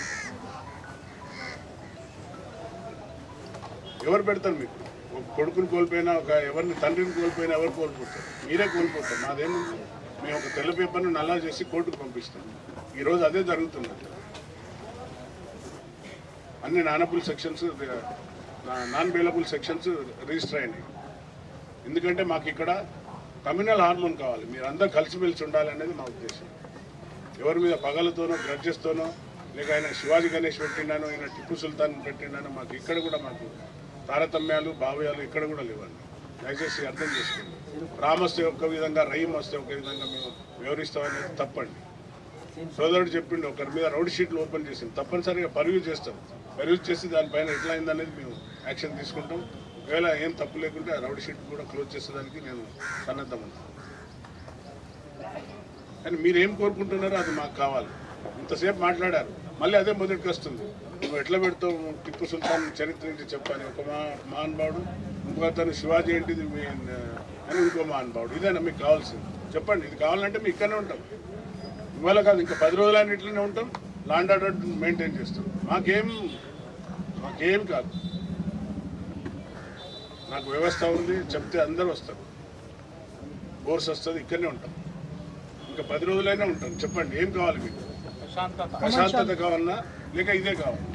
ఎవరు పెడతారు మీకు? ఒక కొడుకుని కోల్పోయినా, ఒక ఎవరిని తండ్రిని కోల్పోయినా ఎవరు కోల్పోతారు? మీరే కోల్పోతారు. మాదేముంది? మేము ఒక తెల్ల పేపర్ను నల్లా చేసి కోర్టుకు పంపిస్తాం. ఈరోజు అదే జరుగుతున్నది. అన్ని నాన్ బెయిలబుల్ సెక్షన్స్ రిజిస్టర్ అయినాయి. ఎందుకంటే మాకు ఇక్కడ కమ్యూనల్ హార్మోన్ కావాలి, మీరందరూ కలిసిమెలిసి ఉండాలనేది మా ఉద్దేశం. ఎవరి మీద పగలతోనో గ్రడ్జెస్తోనో, లేక ఆయన శివాజీ గణేష్ పెట్టిండానో, ఆయన టిప్పు సుల్తాన్ పెట్టిండానో, మాకు ఇక్కడ కూడా మాకు తారతమ్యాలు భావ్యాలు ఇక్కడ కూడా లేవండి. దయచేసి అర్థం చేసుకోండి. రామ్ వస్తే ఒక విధంగా, రహీం వస్తే ఒక విధంగా మేము వివరిస్తామనేది తప్పండి. సోదరుడు చెప్పిండు, ఒకరి మీద రౌడ్ షీట్లు ఓపెన్ చేసింది, తప్పనిసరిగా పర్యూ చేస్తాం. పర్యూ చేసి దానిపైన ఎట్లా అయిందనేది మేము యాక్షన్ తీసుకుంటాం. ఒకవేళ ఏం తప్పు లేకుంటే ఆ రౌడ్ షీట్ కూడా క్లోజ్ చేసేదానికి నేను సన్నద్ధమవుతాను. కానీ మీరేం కోరుకుంటున్నారో అది మాకు కావాలి. ఇంతసేపు మాట్లాడారు, మళ్ళీ అదే మొదటికి వస్తుంది. నువ్వు ఎట్లా పెడతావు టిప్పు సుల్తాన్ చరిత్ర నుంచి చెప్పాలి ఒక మహానుభావుడు, ఇంకో అతను శివాజీ ఏంటిది అని ఇంకో మహానుభావుడు. ఇదేనా మీకు కావాల్సింది? చెప్పండి. ఇది కావాలంటే మేము ఇక్కడనే ఉంటాం. ఇవాళ కాదు, ఇంకా 10 రోజులైనా ఇట్లనే ఉంటాం. లాండ్ ఆర్డర్ మెయింటైన్ చేస్తాం. మాకేం కాదు. నాకు వ్యవస్థ ఉంది, చెప్తే అందరూ వస్తారు, కోర్స్ వస్తుంది, ఇక్కడనే ఉంటాం. ఇంకా 10 రోజులైనా ఉంటాం. చెప్పండి ఏం కావాలి మీకు? ప్రశాంతత కావాలన్నా లేక ఇదే కావాలి?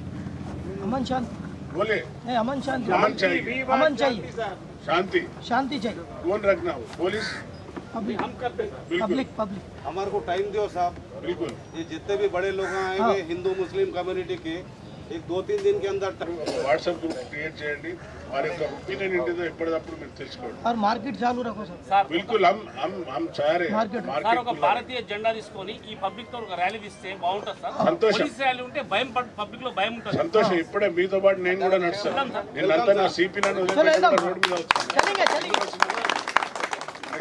बोले अमन शांति, अमन चाहिए, अमन चाहिए, शांति चाहिए. कौन रखना हो? पुलिस, हम करते हैं, पब्लिक. हमारे को टाइम दो साहब. बिल्कुल. ये जितने भी बड़े लोग आएंगे हिंदू मुस्लिम कम्युनिटी के, एक 2-3 दिन के अंदर వాట్సాప్ గ్రూప్ క్రియేట్ చేయండి. వారి యొక్క ఒపీనియన్ ఏంటిదో ఎప్పటికప్పుడు మీరు తెలుసుకోండి. और मार्केट चालू रखो सर. बिल्कुल. हम चाह रहे हैं సార్ ఒక భారతీయ జెండా తీసుకొని ఈ పబ్లిక్ తో ఒక ర్యాలీ తీస్తే బాగుంటుంది సార్. సంతోషం. పోలీస్ ర్యాలీ ఉంటే భయం, పబ్లిక్ లో భయం ఉంటుంది. సంతోషం. ఇప్పుడే మీతో పాటు నేను కూడా నడుస్తాను. నేనంతా నా సిపి నన్ను రోడ్డు మీద వస్తాను.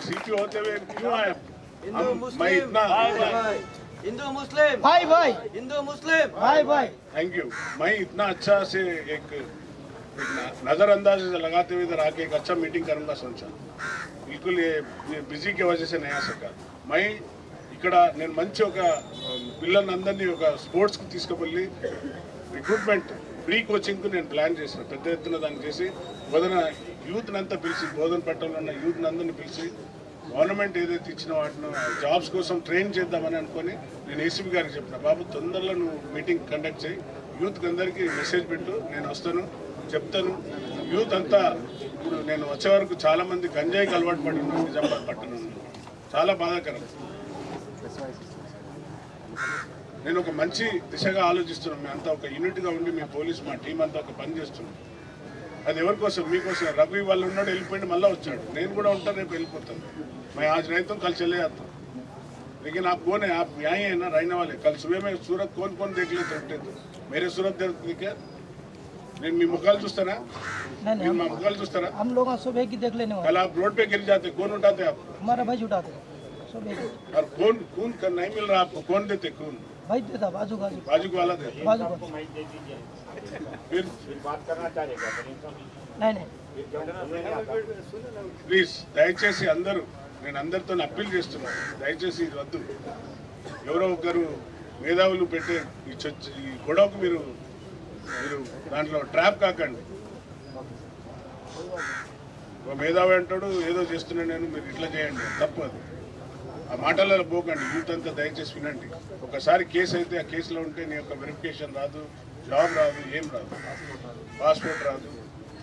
సిపి होते हुए क्यों आया? मैं इतना हिंदू मुस्लिम भाई हिंदू मुस्लिम भाई थैंक यू. मैं इतना अच्छा से एक नज़रअंदाज लगाते हुए इधर आके एक अच्छा मीटिंग करूंगा सोचा. बिल्कुल ये बिजी की वजह से नहीं आ सका. मैं ఇక్కడ నేను మంచి ఒక పిల్లలందరినీ ఒక స్పోర్ట్స్కి తీసుకువెళ్ళి రిక్రూట్మెంట్ ప్రీ కోచింగ్కు నేను ప్లాన్ చేసిన పెద్ద ఎత్తున దాన్ని చేసి బోధన యూత్ని అంతా పిలిచి బోధన పట్టణంలో ఉన్న యూత్ని అందరినీ పిలిచి గవర్నమెంట్ ఏదైతే ఇచ్చిన వాటిని జాబ్స్ కోసం ట్రైన్ చేద్దామని అనుకొని నేను ఏసీపీ గారికి చెప్పిన, బాబు తొందరలో నువ్వు మీటింగ్ కండక్ట్ చేయి, యూత్కి అందరికీ మెసేజ్ పెట్టు, నేను వస్తాను చెప్తాను. యూత్ అంతా ఇప్పుడు నేను వచ్చే వరకు చాలామంది గంజాయికి అలవాటు పడి ఉన్నారు నిజామాబాద్ పట్టణంలో. చాలా బాధాకరం. నేను ఒక మంచి దిశగా ఆలోచిస్తున్నాను. మేము అంతా ఒక యూనిట్గా ఉండి మీ పోలీస్ మా టీం అంతా ఒక పని చేస్తున్నాం. అది ఎవరి కోసం? మీకోసం. రఘు వాళ్ళు ఉన్నాడు, వెళ్ళిపోయింది, మళ్ళీ వచ్చాడు. నేను కూడా ఉంటాను, రేపు వెళ్ళిపోతాను. मैं आज रहता हूँ, कल चले जाता हूँ, लेकिन आप कौन है? आप यहाँ ही है ना, रहने वाले. कल सुबह में सूरत कौन कौन देख लेते उठते तो मेरे सूरत देखे నేను మీ ముఖాలు చూస్తానా? नहीं మా ముఖాలు చూస్తారా? हम लोग सुबह की देख लेने वाले. कल आप रोड पे गिर जाते, कौन उठाते आप? हमारा भाई उठाते सुबह की. और कौन खून का नहीं मिल रहा आपको, कौन देते खून? भाई देता बाजू वाला देता. फिर बात करना चाहेगा नहीं ప్లీజ్ దయచేసి అందరూ, నేను అందరితో అప్పీల్ చేస్తున్నాను, దయచేసి ఇది వద్దు. ఎవరో ఒకరు మేధావులు పెట్టే ఈ గొడవకు మీరు దాంట్లో ట్రాప్ కాకండి. ఒక మేధావి అంటాడు ఏదో చేస్తున్నాను నేను, మీరు ఇట్లా చేయండి, తప్పదు. ఆ మాటలలో పోకండి. యూత్ అంతా దయచేసి వినండి. ఒకసారి కేసు అయితే ఆ కేసులో ఉంటే నీ యొక్క వెరిఫికేషన్ రాదు, జాబ్ రాదు, ఏం రాదు, పాస్పోర్ట్ రాదు,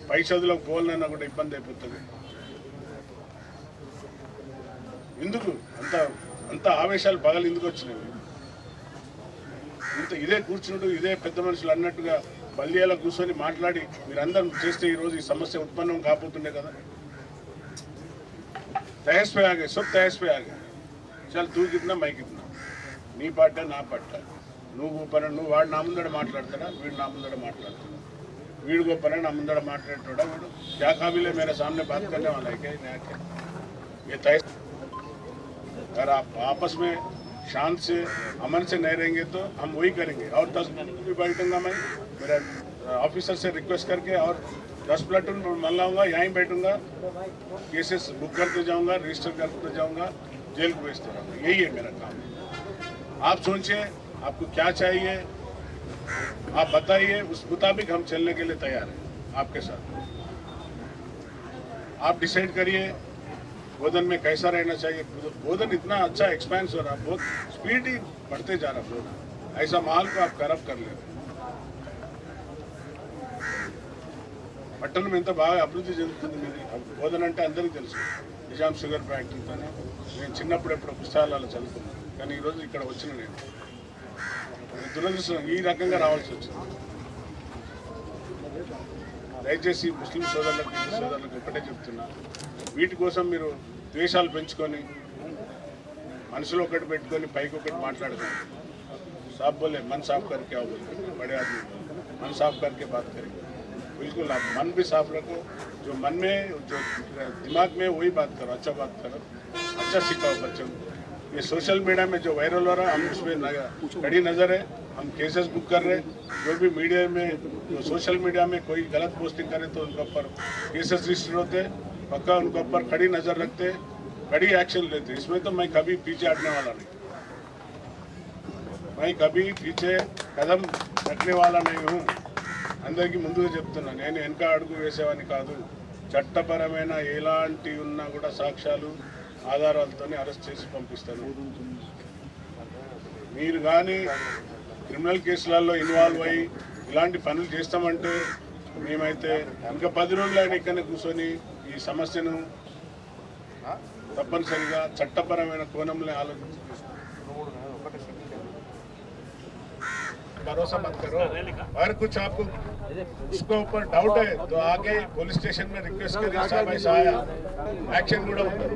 పై చదువులకు పోవాలన్నా కూడా ఇబ్బంది అయిపోతుంది. ఎందుకు అంత ఆవేశాలు పగలు ఎందుకు వచ్చినాయి? ఇదే కూర్చున్నాడు, ఇదే పెద్ద మనుషులు అన్నట్టుగా బల్దియాలో కూర్చొని మాట్లాడి మీరందరం చేస్తే ఈరోజు ఈ సమస్య ఉత్పన్నం కాకపోతుండే కదా. तहस पे आ गए, सब तहस पे आ गए. चल तू कितना मैं कितना, నీ పాట నా పట్ట, నువ్వు గొప్పన, నువ్వు వాడు నా ముందడ మాట్లాడతాడా, వీడు నా ముందడ మాట్లాడతాడా, వీడు గొప్పన నా ముందడ మాట్లాడతాడా, వీడు क्या काबिल है मेरे सामने बात करने वाला है क्या? ये तय. अगर आप आपस में शांत से अमन से नहीं रहेंगे तो हम वही करेंगे. और 10 भी बैठूंगा मैं, मेरा ऑफिसर से रिक्वेस्ट करके, और 10 प्लाटून मन लाऊंगा, यहीं बैठूंगा, केसेस बुक करते जाऊंगा, रजिस्टर करते जाऊंगा, जेल को भेजते रहूँगा. यही है मेरा काम. आप सोचिए आपको क्या चाहिए, आप बताइए, उस मुताबिक हम चलने के लिए तैयार हैं आपके साथ. आप डिसाइड करिए बोधन में कैसा रहना चाहिए. बोधन इतना अच्छा एक्सपेंस हो रहा, बहुत स्पीड ही बढ़ते जा रहा बोधन. ऐसा माहौल को आप खराब कर ले रहे. పట్టణం ఎంత బాగా అభివృద్ధి చెందుతుంది మీది. బోధన అంటే అందరికీ తెలుసు. నిజాం షుగర్ ఫ్యాక్టరీతోనే నేను చిన్నప్పుడు ఎప్పుడో పుస్తకాలలో చదువుకున్నాను. కానీ ఈరోజు ఇక్కడ వచ్చిన నేను దురదృష్టం ఈ రకంగా రావాల్సి వచ్చింది. దయచేసి ముస్లిం సోదరులకు, హిందూ సోదరులకు ఒకటే చెప్తున్నా, వీటి కోసం మీరు ద్వేషాలు పెంచుకొని మనసులో ఒకటి పెట్టుకొని పైకి ఒకటి మాట్లాడుకోండి. साफ बोले, मन साफ करके आओ बोले, बड़े आदमी मन साफ करके बात करेंगे. बिल्कुल आप मन भी साफ रखो, जो मन में जो दिमाग में वही बात करो, अच्छा बात करो, अच्छा सिखाओ बच्चों को. ये सोशल मीडिया में जो वायरल हो रहा है, हम उसमें कड़ी नज़र है, हम केसेस बुक कर रहे हैं. जो भी मीडिया में, जो सोशल मीडिया में कोई गलत पोस्टिंग करे तो उनके ऊपर केसेस रजिस्टर होते, पक्का उनके ऊपर कड़ी नज़र रखते, कड़ी एक्शन लेते. इसमें तो मैं कभी पीछे हटने वाला नहीं, मैं कभी पीछे कदम रखने वाला नहीं हूँ. అందరికీ ముందుగా చెప్తున్నా, నేను వెనక అడుగు వేసేవాని కాదు. చట్టపరమైన ఎలాంటి ఉన్నా కూడా సాక్ష్యాలు ఆధారాలతోనే అరెస్ట్ చేసి పంపిస్తాను. మీరు కానీ క్రిమినల్ కేసులలో ఇన్వాల్వ్ అయ్యి ఇలాంటి పనులు చేస్తామంటే మేమైతే ఇంకా 10 రోజులైనా ఇక్కడనే కూర్చొని ఈ సమస్యను తప్పనిసరిగా చట్టపరమైన కోణంలో ఆలోచించి भरोसा मत करो. और कुछ आपको उसके ऊपर डाउट है तो आगे पुलिस स्टेशन में रिक्वेस्ट करिए, साहब ऐसा आया, एक्शन కూడా ఉంటుంది.